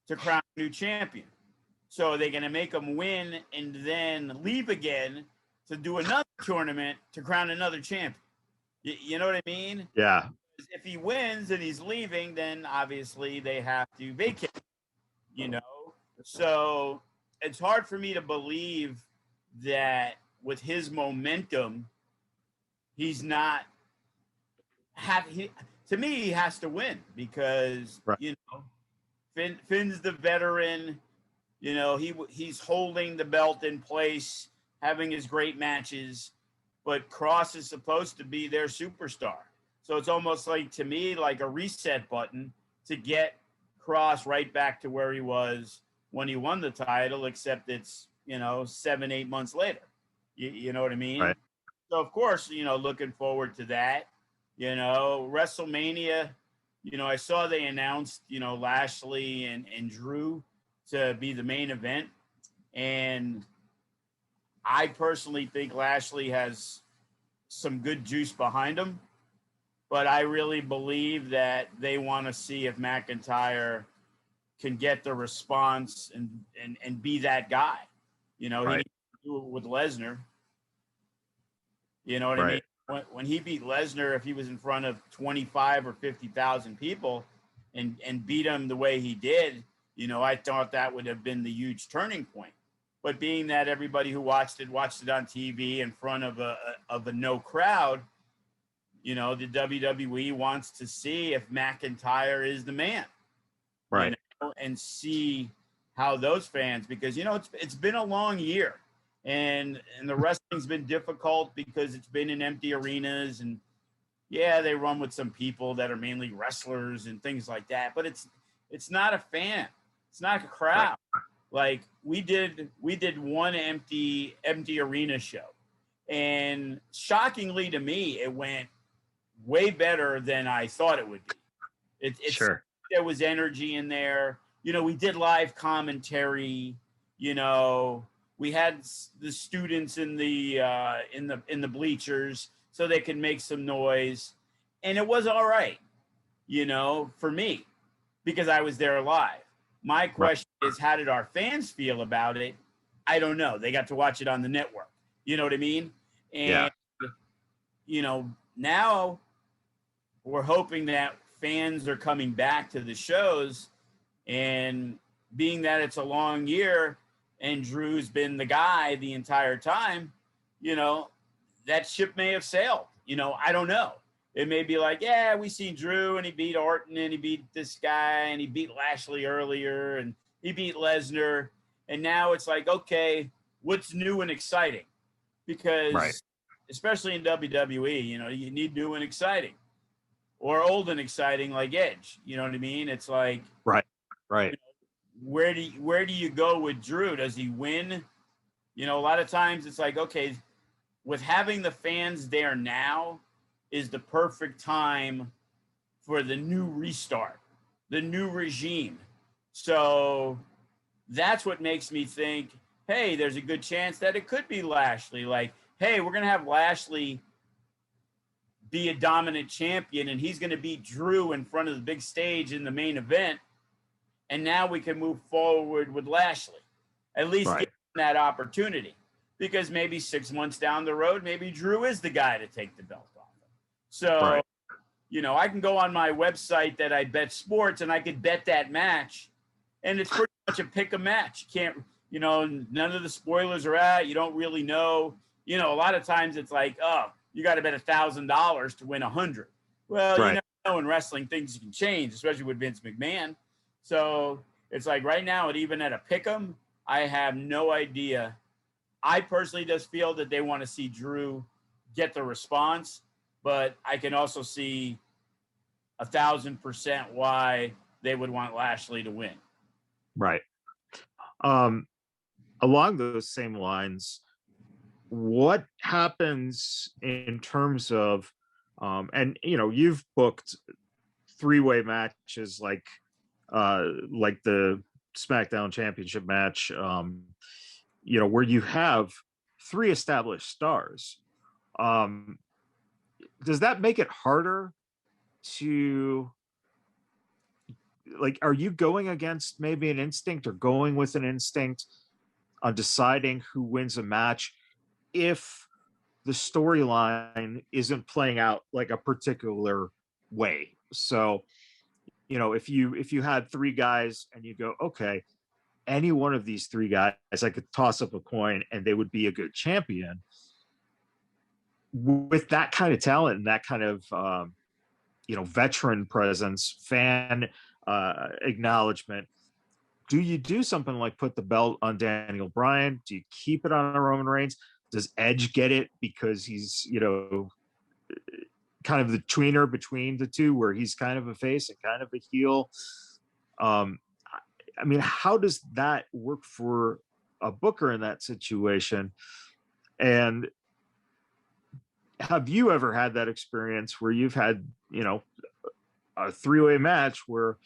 to crown a new champion. So they're going to make him win and then leave again to do another tournament to crown another champion. You know what I mean? Yeah. If he wins and he's leaving, then obviously they have to vacate, you know? So it's hard for me to believe that with his momentum, he's not to me, he has to win, because, Right. you know, Finn's the veteran. You know, he's holding the belt in place, having his great matches, but Cross is supposed to be their superstar. So it's almost like, to me, like a reset button to get Cross right back to where he was when he won the title, except it's, you know, 7-8 months later. You know what I mean? Right. So, of course, you know, looking forward to that. You know, WrestleMania, you know, I saw they announced, you know, Lashley and Drew to be the main event. And I personally think Lashley has some good juice behind him. But I really believe that they want to see if McIntyre can get the response and be that guy. You know, Right. he didn't do it with Lesnar. You know what I Right. mean? When he beat Lesnar, if he was in front of 25 or 50,000 people and beat him the way he did, you know, I thought that would have been the huge turning point. But being that everybody who watched it on TV in front of a no crowd, you know, the WWE wants to see if McIntyre is the man. Right. You know, and see how those fans, because, you know, it's been a long year. And the wrestling's been difficult because it's been in empty arenas, and yeah, they run with some people that are mainly wrestlers and things like that, but it's not a fan. It's not a crowd. Right. Like we did one empty arena show, and shockingly to me, it went way better than I thought it would be. It's sure. There was energy in there. You know, we did live commentary, you know, we had the students in the bleachers so they could make some noise, and it was all right, you know, for me, because I was there live. My question is, how did our fans feel about it? I don't know. They got to watch it on the network. You know what I mean? And, you know, now we're hoping that fans are coming back to the shows, and being that it's a long year, and Drew's been the guy the entire time, you know, that ship may have sailed. You know, I don't know. It may be like, yeah, we seen Drew and he beat Orton and he beat this guy and he beat Lashley earlier and he beat Lesnar. And now it's like, okay, what's new and exciting? Because especially in WWE, you know, you need new and exciting, or old and exciting like Edge. You know what I mean? It's like, right. You know, where do you go with Drew? Does he win? You know, a lot of times it's like, okay, with having the fans there now is the perfect time for the new restart, the new regime. So that's what makes me think, hey, there's a good chance that it could be Lashley. Like, hey, we're going to have Lashley be a dominant champion, and he's going to beat Drew in front of the big stage in the main event. And now we can move forward with Lashley, at least give him that opportunity, because maybe 6 months down the road, maybe Drew is the guy to take the belt off him. So, you know, I can go on my website that I bet sports, and I could bet that match, and it's pretty much a pick a match. You can't, you know, none of the spoilers are out. You don't really know. You know, a lot of times it's like, oh, you got to bet $1,000 to win 100. Well, you never know, in wrestling things can change, especially with Vince McMahon. So it's like right now, even at a pick'em, I have no idea. I personally just feel that they want to see Drew get the response. but I can also see 1,000% why they would want Lashley to win. Right. Along those same lines, what happens in terms of, and you've booked three-way matches like the SmackDown Championship match, where you have three established stars. Does that make it harder to, like, are you going against maybe an instinct or going with an instinct on deciding who wins a match if the storyline isn't playing out like a particular way? So, if you had three guys and you go, okay, any one of these three guys, I could toss up a coin and they would be a good champion. With that kind of talent and that kind of veteran presence, fan acknowledgement, do you do something like put the belt on Daniel Bryan? Do you keep it on Roman Reigns? Does Edge get it because he's kind of the tweener between the two, where he's kind of a face and kind of a heel? I mean, how does that work for a booker in that situation? And have you ever had that experience where you've had, a three-way match where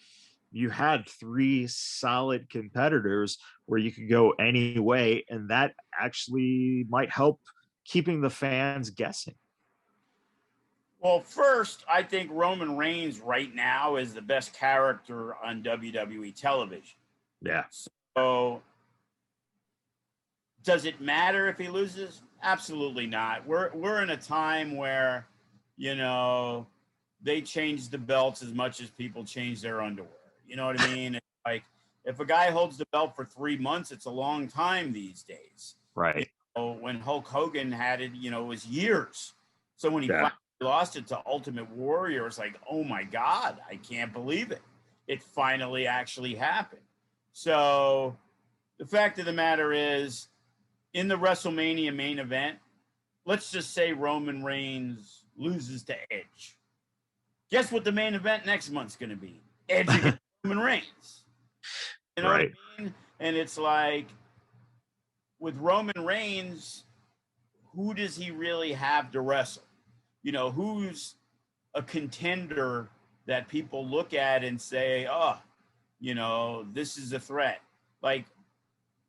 you had three solid competitors where you could go any way, and that actually might help keeping the fans guessing? Well, first, I think Roman Reigns right now is the best character on WWE television. Yeah. So, does it matter if he loses? Absolutely not. We're in a time where, they change the belts as much as people change their underwear. You know what I mean? It's like, if a guy holds the belt for 3 months, it's a long time these days. Right. When Hulk Hogan had it, it was years. So when he finally lost it to Ultimate Warrior, it's like, oh my God, I can't believe it. It finally actually happened. So the fact of the matter is, in the WrestleMania main event, let's just say Roman Reigns loses to Edge. Guess what the main event next month's going to be? Edge against Roman Reigns. You know what I mean? And it's like, with Roman Reigns, who does he really have to wrestle? Who's a contender that people look at and say, oh, this is a threat? Like,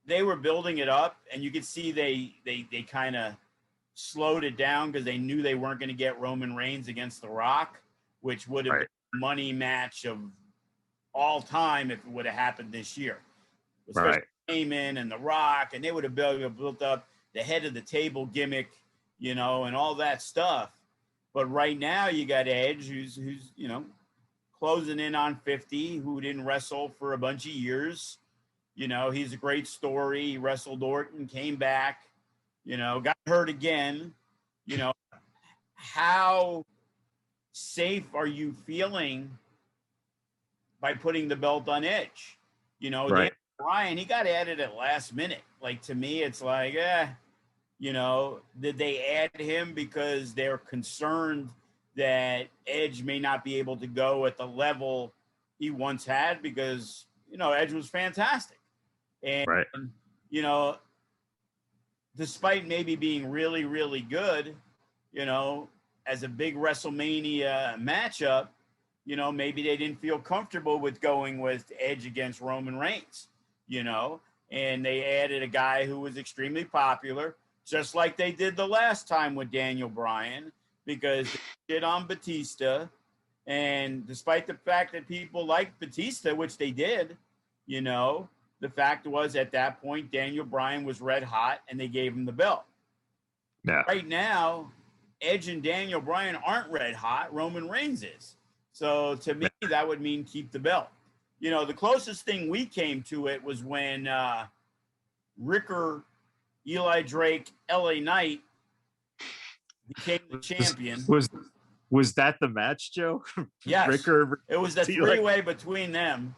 they were building it up, and you could see they kind of slowed it down because they knew they weren't going to get Roman Reigns against The Rock, which would have been a money match of all time if it would have happened this year. Especially Heyman and The Rock, and they would have built up the head of the table gimmick, and all that stuff. But right now you got Edge, who's closing in on 50, who didn't wrestle for a bunch of years. He's a great story. He wrestled Orton, came back, got hurt again. How safe are you feeling by putting the belt on Edge? Daniel Bryan, he got added at last minute. Like, to me, it's like, did they add him because they're concerned that Edge may not be able to go at the level he once had? Because, Edge was fantastic. And, despite maybe being really, really good, as a big WrestleMania matchup, maybe they didn't feel comfortable with going with Edge against Roman Reigns, and they added a guy who was extremely popular, just like they did the last time with Daniel Bryan, because they did on Batista. And despite the fact that people liked Batista, which they did, the fact was, at that point, Daniel Bryan was red hot, and they gave him the belt. Yeah. Right now, Edge and Daniel Bryan aren't red hot. Roman Reigns is. So to me, that would mean keep the belt. The closest thing we came to it was when Ricker, Eli Drake, LA Knight became the champion. Was that the match, Joe? Yes. Ricker, it was the three-way between them.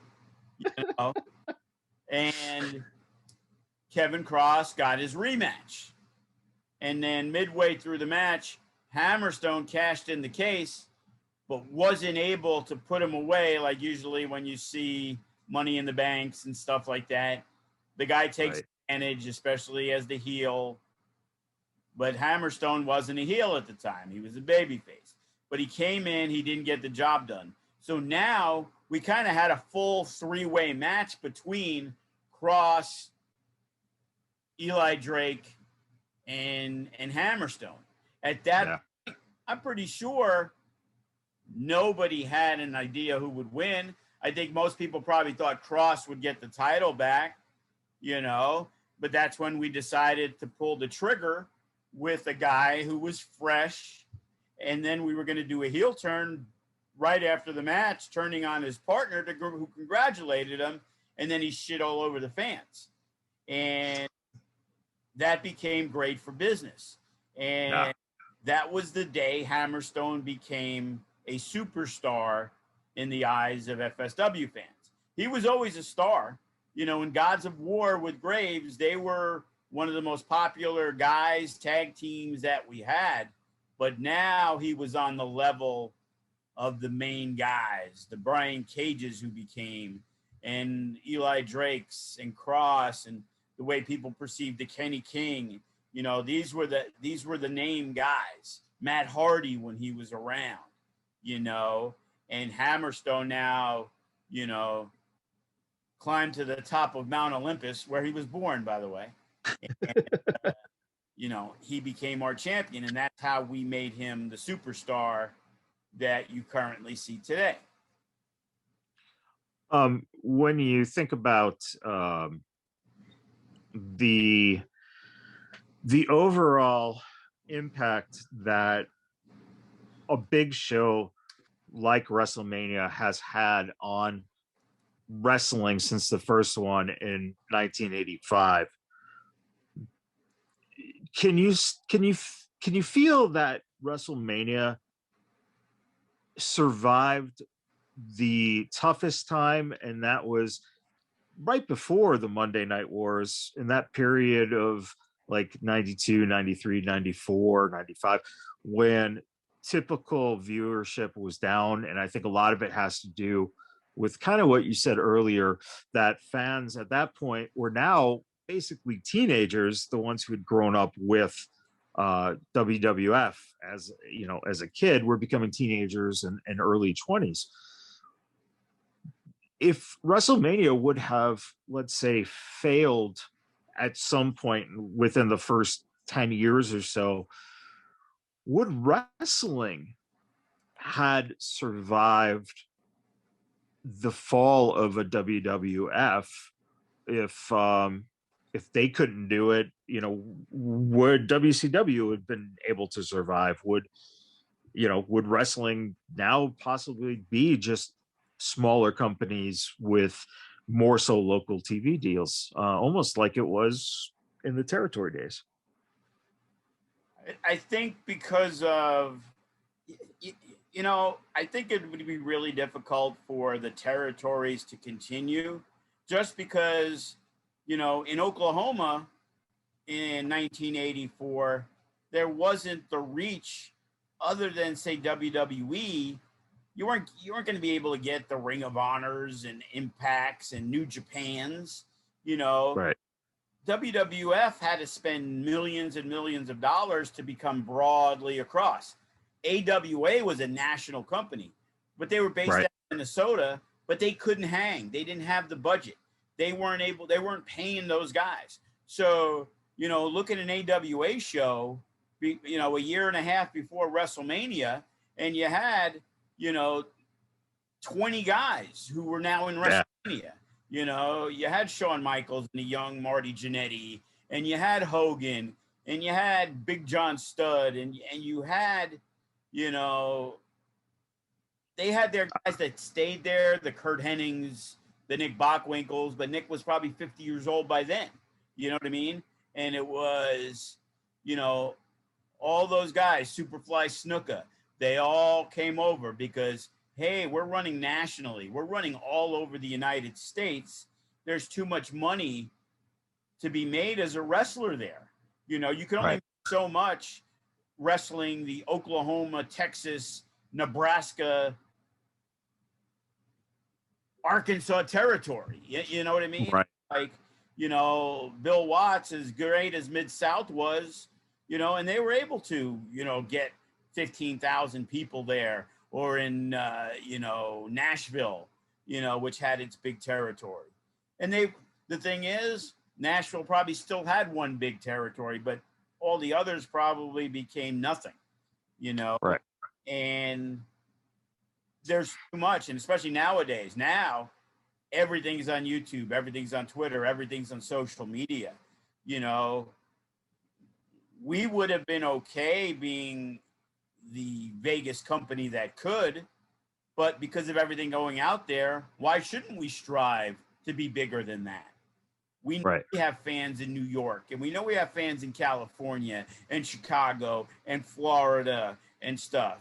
And Kevin Cross got his rematch. And then midway through the match, Hammerstone cashed in the case, but wasn't able to put him away. Like usually when you see Money in the Banks and stuff like that, the guy takes advantage, especially as the heel. But Hammerstone wasn't a heel at the time. He was a babyface. But he came in, he didn't get the job done. So now we kind of had a full three-way match between Cross, Eli Drake, and Hammerstone. At that point, I'm pretty sure nobody had an idea who would win. I think most people probably thought Cross would get the title back, you know, but that's when we decided to pull the trigger with a guy who was fresh, and then we were going to do a heel turn right after the match, turning on his partner who congratulated him, and then he shit all over the fans. And that became great for business. And that was the day Hammerstone became a superstar in the eyes of FSW fans. He was always a star. You know, in Gods of War with Graves, they were one of the most popular guys, tag teams that we had. But now he was on the level of the main guys, the Brian Cages who became, and Eli Drakes and Cross, and the way people perceived the Kenny King. You know, these were the name guys. Matt Hardy when he was around, you know, and Hammerstone now, you know, climbed to the top of Mount Olympus, where he was born, by the way. And, you know, he became our champion, and that's how we made him the superstar that you currently see today. When you think about the overall impact that a big show like WrestleMania has had on wrestling since the first one in 1985, can you feel that WrestleMania survived the toughest time, and that was right before the Monday Night Wars, in that period of like 92, 93, 94, 95, when typical viewership was down? And I think a lot of it has to do with kind of what you said earlier, that fans at that point were now basically teenagers, the ones who had grown up with WWF as, you know, as a kid, were becoming teenagers and early 20s. If WrestleMania would have, let's say, failed at some point within the first 10 years or so, would wrestling had survived the fall of a WWF if they couldn't do it? You know, would WCW have been able to survive? Would wrestling now possibly be just smaller companies with more so local TV deals, almost like it was in the territory days? I think because of, you know, I think it would be really difficult for the territories to continue, just because, you know, in Oklahoma in 1984, there wasn't the reach other than, say, WWE. You weren't going to be able to get the Ring of Honors and Impacts and New Japans, you know. Right. WWF had to spend millions and millions of dollars to become broadly across. AWA was a national company, but they were based out of Minnesota, but they couldn't hang. They didn't have the budget. They weren't paying those guys. So, you know, look at an AWA show, you know, a year and a half before WrestleMania, and you had, you know, 20 guys who were now in WrestleMania. Yeah. You know, you had Shawn Michaels and the young Marty Jannetty, and you had Hogan, and you had Big John Studd, and you had, you know, they had their guys that stayed there, the Kurt Hennings, the Nick Bockwinkel's, but Nick was probably 50 years old by then. You know what I mean? And it was, you know, all those guys, Superfly Snuka, they all came over because, hey, we're running nationally. We're running all over the United States. There's too much money to be made as a wrestler there. You know, you can only make so much wrestling the Oklahoma, Texas, Nebraska, Arkansas territory. You know what I mean? Right. Like, you know, Bill Watts, as great as Mid-South was, you know, and they were able to, you know, get 15,000 people there, or in, you know, Nashville, you know, which had its big territory. And the thing is, Nashville probably still had one big territory, but all the others probably became nothing, you know? Right. And there's too much. And especially nowadays, now everything's on YouTube, everything's on Twitter, everything's on social media. You know, we would have been okay being the Vegas company that could, but because of everything going out there, why shouldn't we strive to be bigger than that? We know we have fans in New York, and we know we have fans in California and Chicago and Florida and stuff.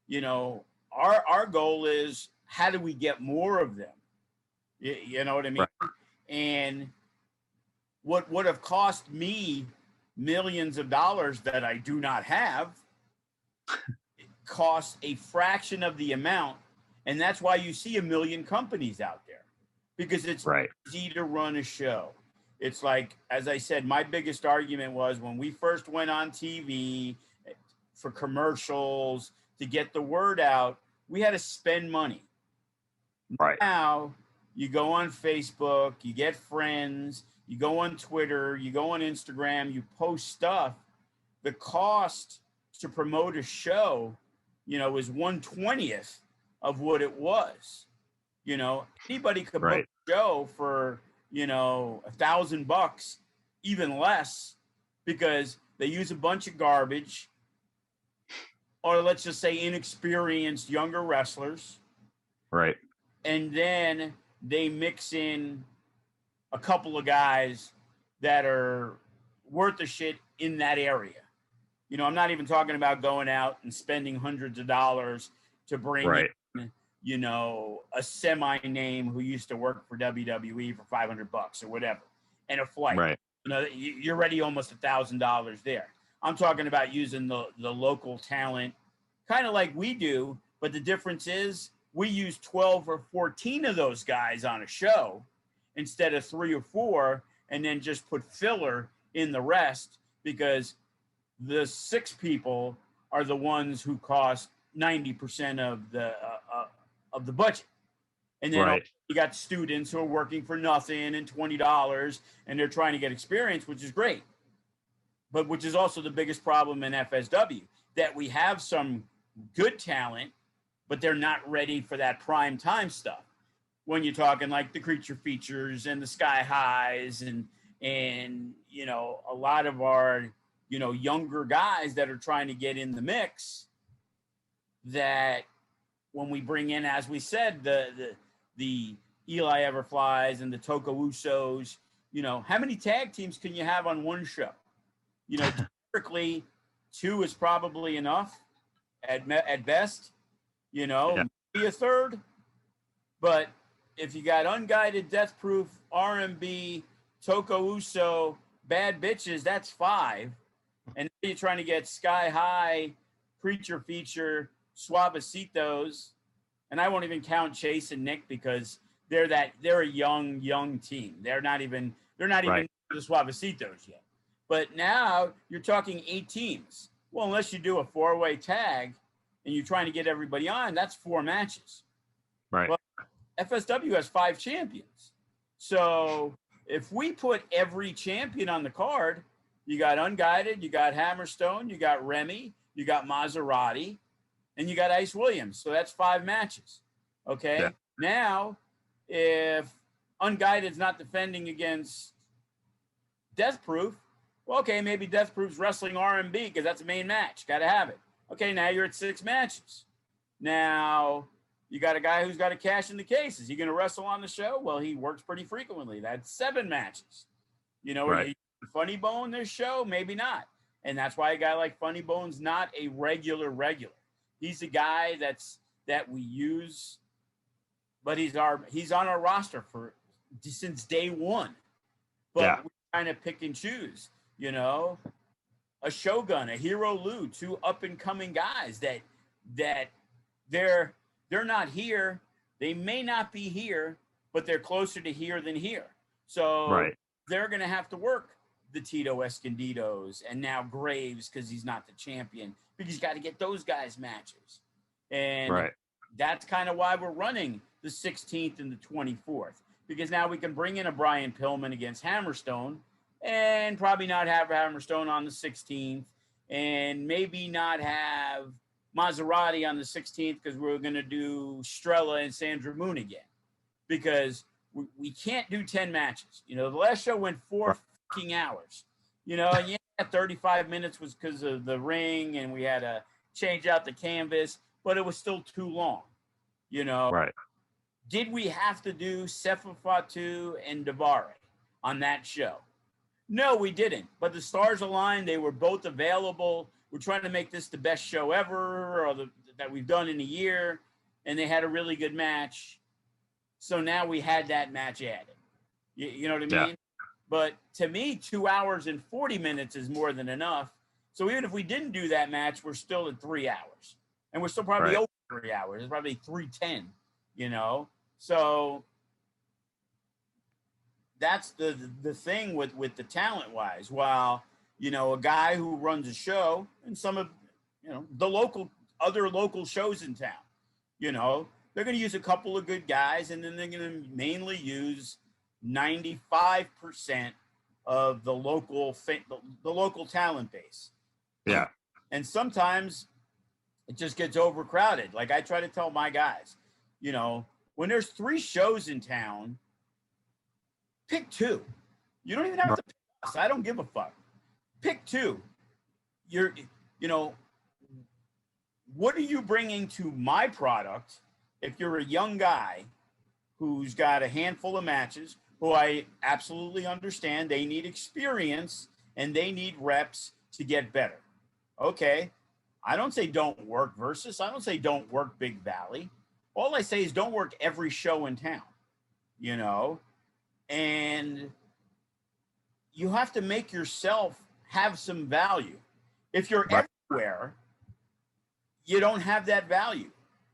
You know, our goal is, how do we get more of them? You know what I mean? Right. And what would have cost me millions of dollars that I do not have, it costs a fraction of the amount. And that's why you see a million companies out there, because it's easy to run a show. It's like, as I said, my biggest argument was when we first went on TV for commercials to get the word out, we had to spend money. Right. Now you go on Facebook, you get friends, you go on Twitter, you go on Instagram, you post stuff. The cost to promote a show, you know, is 1/20th of what it was. You know, anybody could book a show for, you know, $1,000, even less, because they use a bunch of garbage, or let's just say inexperienced younger wrestlers. Right. And then they mix in a couple of guys that are worth a shit in that area. You know, I'm not even talking about going out and spending hundreds of dollars to bring in, you know, a semi-name who used to work for WWE for $500 or whatever, and a flight. Right. You know, you're already almost $1,000 there. I'm talking about using the local talent, kind of like we do, but the difference is we use 12 or 14 of those guys on a show instead of 3 or 4, and then just put filler in the rest, because the 6 people are the ones who cost 90% of the budget. And then you got students who are working for nothing and $20, and they're trying to get experience, which is great. But which is also the biggest problem in FSW, that we have some good talent, but they're not ready for that prime time stuff. When you're talking like the Creature Features and the Sky Highs and you know, a lot of our, you know, younger guys that are trying to get in the mix, that when we bring in, as we said, the Eli Everflies and the Toko Usos, you know, how many tag teams can you have on one show? You know, typically 2 is probably enough at best, you know, maybe a third. But if you got Unguided, Death Proof, RMB, Toko Uso, Bad Bitches, that's 5. And then you're trying to get Sky High, Preacher Feature, Suavecitos, and I won't even count Chase and Nick, because they're a young team. They're not even the Suavecitos yet. But now you're talking 8 teams. Well, unless you do a 4-way tag and you're trying to get everybody on, that's 4 matches. Right. Well, FSW has 5 champions. So if we put every champion on the card, you got Unguided, you got Hammerstone, you got Remy, you got Maserati, and you got Ice Williams. So that's 5 matches. Okay. Yeah. Now, if Unguided's not defending against Death Proof, well, okay, maybe Death Proof's wrestling R&B because that's the main match. Got to have it. Okay, now you're at 6 matches. Now you got a guy who's got to cash in the case. Is he going to wrestle on the show? Well, he works pretty frequently. That's 7 matches. You know, are you Funny Bone this show? Maybe not. And that's why a guy like Funny Bone's not a regular. He's a guy that we use, but he's on our roster since day one. But we kind of pick and choose, you know. a Shogun, a Hero Lou, two up and coming guys that they're not here. They may not be here, but they're closer to here than here. So they're going to have to work the Tito Escondidos and now Graves because he's not the champion, because he's got to get those guys matches. And that's kind of why we're running the 16th and the 24th, because now we can bring in a Brian Pillman against Hammerstone and probably not have Hammerstone on the 16th, and maybe not have Maserati on the 16th because we're going to do Strella and Sandra Moon again, because we can't do 10 matches. You know, the last show went 4 fucking hours. You know, and 35 minutes was because of the ring and we had to change out the canvas, but it was still too long. You know, did we have to do Sefa Fatu and Davare on that show? No, we didn't. But the stars aligned. They were both available. We're trying to make this the best show ever, or that we've done in a year, and they had a really good match. So now we had that match added. You know what I mean? But to me, 2 hours and 40 minutes is more than enough. So even if we didn't do that match, we're still at 3 hours. And we're still probably over 3 hours. It's probably 3:10, you know? So that's the thing with the talent-wise. While, you know, a guy who runs a show and some of, you know, the other local shows in town, you know, they're going to use a couple of good guys, and then they're going to mainly use 95% of the local talent base. Yeah. And sometimes it just gets overcrowded. Like I try to tell my guys, you know, when there's 3 shows in town, pick 2. You don't even have to pick us. I don't give a fuck. Pick 2. You know, what are you bringing to my product if you're a young guy who's got a handful of matches, who I absolutely understand they need experience and they need reps to get better? Okay. I don't say don't work Versus. I don't say don't work Big Valley. All I say is don't work every show in town, you know, and you have to make yourself have some value. If you're everywhere, you don't have that value.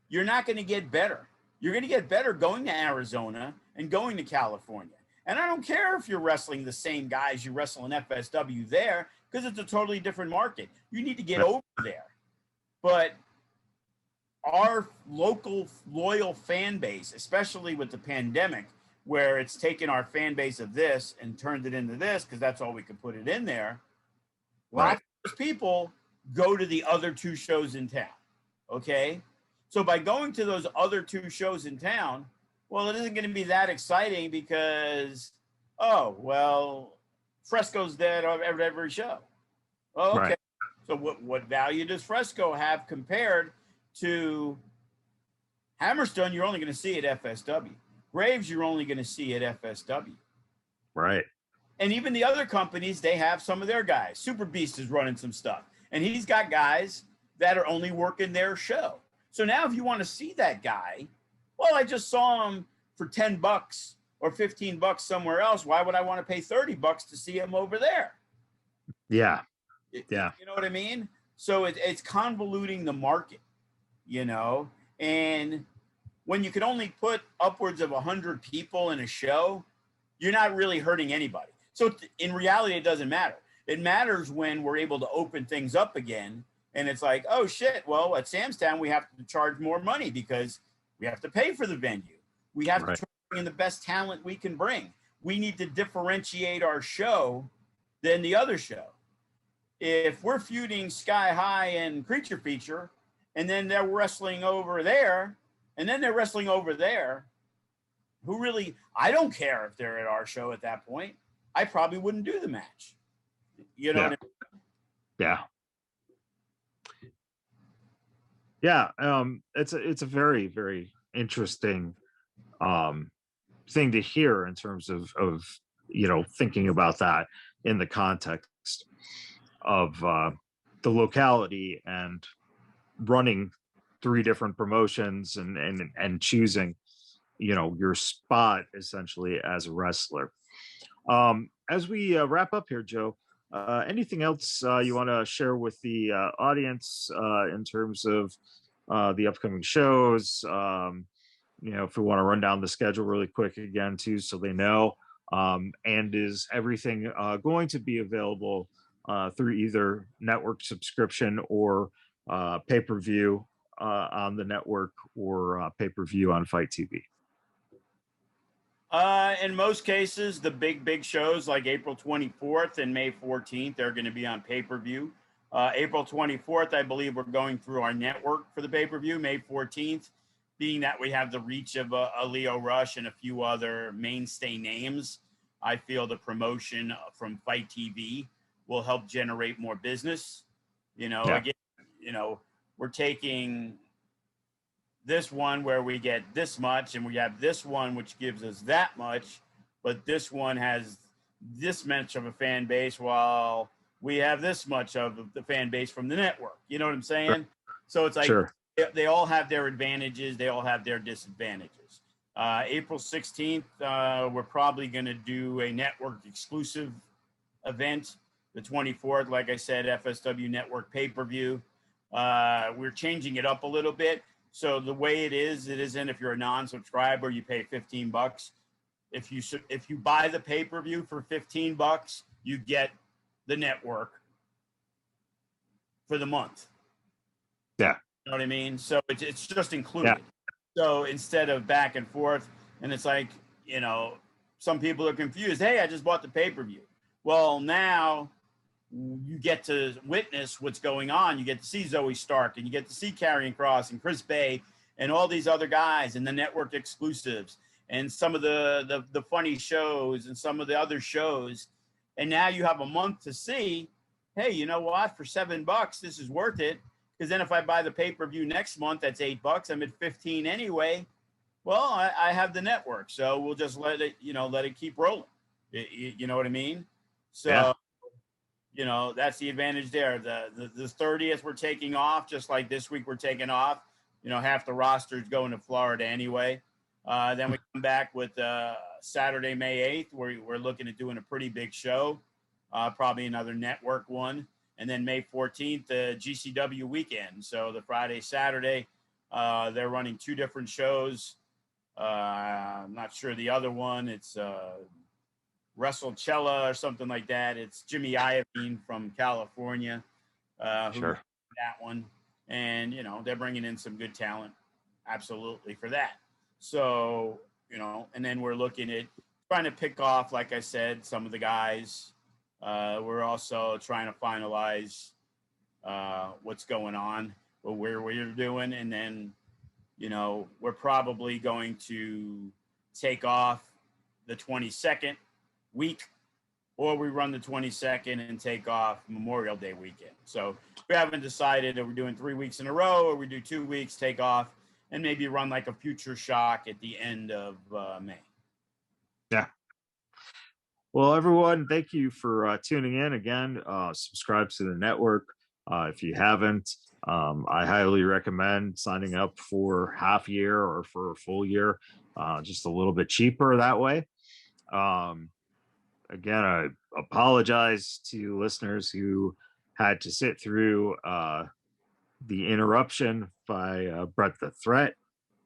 You're not going to get better. You're going to get better going to Arizona and going to California. And I don't care if you're wrestling the same guys you wrestle in FSW there, because it's a totally different market. You need to get over there. But our local loyal fan base, especially with the pandemic, where it's taken our fan base of this and turned it into this, because that's all we could put it in there. Lots of those people go to the other 2 shows in town. Okay? So by going to those other 2 shows in town, well, it isn't going to be that exciting because, oh, well, Fresco's dead every show. Oh, okay. So what value does Fresco have compared to Hammerstone? You're only going to see at FSW. Graves, you're only going to see at FSW. Right. And even the other companies, they have some of their guys. Super Beast is running some stuff. And he's got guys that are only working their show. So now if you want to see that guy, well, I just saw him for $10 or $15 somewhere else. Why would I want to pay $30 to see him over there? Yeah. Yeah. You know what I mean? So it's convoluting the market, you know, and when you can only put upwards of 100 people in a show, you're not really hurting anybody. So in reality, it doesn't matter. It matters when we're able to open things up again. And it's like, oh shit, well, at Sam's Town, we have to charge more money because we have to pay for the venue. We have to bring in the best talent we can bring. We need to differentiate our show than the other show. If we're feuding Sky High and Creature Feature, and then they're wrestling over there, and then they're wrestling over there, who really, I don't care if they're at our show at that point. I probably wouldn't do the match. You know what I mean? Yeah. Yeah. It's a very, very interesting thing to hear in terms of you know, thinking about that in the context of the locality and running 3 different promotions and choosing, you know, your spot essentially as a wrestler. As we wrap up here, Joe, Anything else you want to share with the audience in terms of the upcoming shows? If we want to run down the schedule really quick again too, so they know. And is everything going to be available through either network subscription or pay-per-view on the network, or pay-per-view on Fight TV? In most cases, the big shows like April 24th and May 14th are going to be on pay-per-view. April 24th, I believe we're going through our network for the pay-per-view. May 14th, being that we have the reach of a Leo Rush and a few other mainstay names, I feel the promotion from Fight TV will help generate more business. Again, we're taking this one where we get this much, and we have this one which gives us that much, but this one has this much of a fan base, while we have this much of the fan base from the network. You know what I'm saying? Sure. So it's like, sure, they all have their advantages, they all have their disadvantages. April 16th, we're probably going to do a network exclusive event. The 24th, like I said, FSW network pay-per-view. We're changing it up a little bit. So the way it isn't, if you're a non-subscriber, you pay $15. If you buy the pay-per-view for $15, you get the network for the month. Yeah. You know what I mean? So it's just included. Yeah. So instead of back and forth, and it's like, some people are confused. Hey, I just bought the pay-per-view. Well, now you get to witness what's going on. You get to see Zoe Stark, and you get to see Karrion Kross and Chris Bay and all these other guys, and the network exclusives and some of the funny shows and some of the other shows. And now you have a month to see, hey, you know what? For $7, this is worth it. Because then if I buy the pay-per-view next month, that's $8. I'm at 15 anyway. Well, I have the network, so we'll just let it keep rolling. You know what I mean? So. Yeah. That's the advantage there. The 30th, we're taking off, just like this week we're taking off. Half the roster is going to Florida anyway. Then we come back with Saturday, May 8th, where we're looking at doing a pretty big show, probably another network one. And then May 14th, the GCW weekend. So the Friday, Saturday, they're running two different shows. I'm not sure the other one. It's WrestleCella or something like that. It's Jimmy Iovine from California, sure, that one, and they're bringing in some good talent, absolutely, for that. So and then we're looking at trying to pick off, like I said, some of the guys. We're also trying to finalize what's going on, or where we're doing, and then we're probably going to take off the 22nd week, or we run the 22nd and take off Memorial Day weekend. So we haven't decided if we're doing 3 weeks in a row, or we do 2 weeks, take off, and maybe run like a Future Shock at the end of May. Yeah. Well, everyone, thank you for tuning in again. Subscribe to the network if you haven't. I highly recommend signing up for half year or for a full year, just a little bit cheaper that way. Again, I apologize to listeners who had to sit through the interruption by Brett the Threat,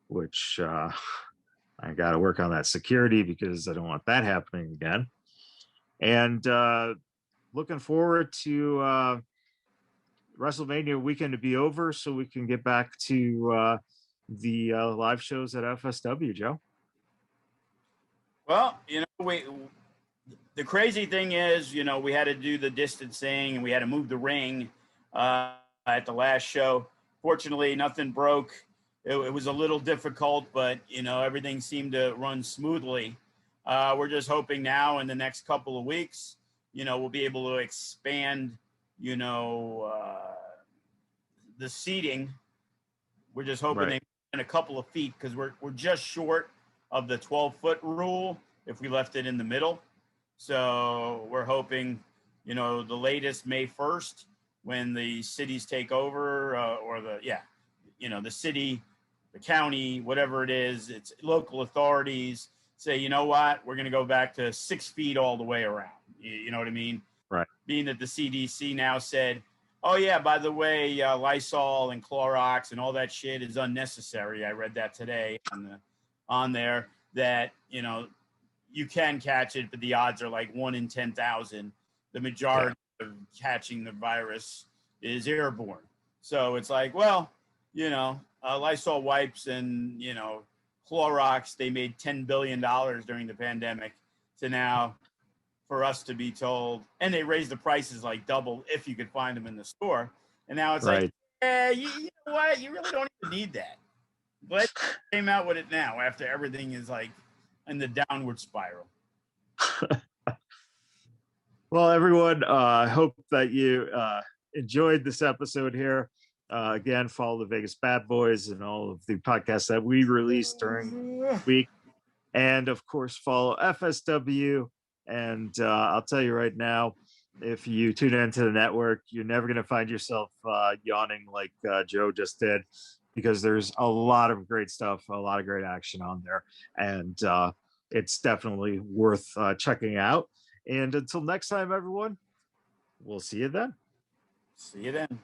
which I got to work on that security because I don't want that happening again. And looking forward to WrestleMania weekend to be over so we can get back to the live shows at FSW, Joe. Well, the crazy thing is, we had to do the distancing and we had to move the ring at the last show. Fortunately, nothing broke. It was a little difficult, but, everything seemed to run smoothly. We're just hoping now in the next couple of weeks, we'll be able to expand, the seating. We're just hoping they in a couple of feet, because we're just short of the 12-foot rule if we left it in the middle. So we're hoping, the latest May 1st, when the cities take over, the city, the county, whatever it is, it's local authorities say, you know what, we're going to go back to 6 feet all the way around. You know what I mean? Right. Being that the CDC now said, oh yeah, by the way, Lysol and Clorox and all that shit is unnecessary. I read that today on there that, you know, you can catch it, but the odds are like 1 in 10,000. The majority of catching the virus is airborne. So it's like, well, you know, Lysol wipes and, you know, Clorox, they made $10 billion during the pandemic to now for us to be told, and they raised the prices like double if you could find them in the store. And now it's like, you know what? You really don't even need that. But came out with it now after everything is like in the downward spiral. Well, everyone, I hope that you enjoyed this episode here. Again, follow the Vegas Bad Boys and all of the podcasts that we release during the week. And of course, follow FSW. And I'll tell you right now, if you tune into the network, you're never going to find yourself yawning like Joe just did, because there's a lot of great stuff, a lot of great action on there. And it's definitely worth checking out. And until next time, everyone, we'll see you then. See you then.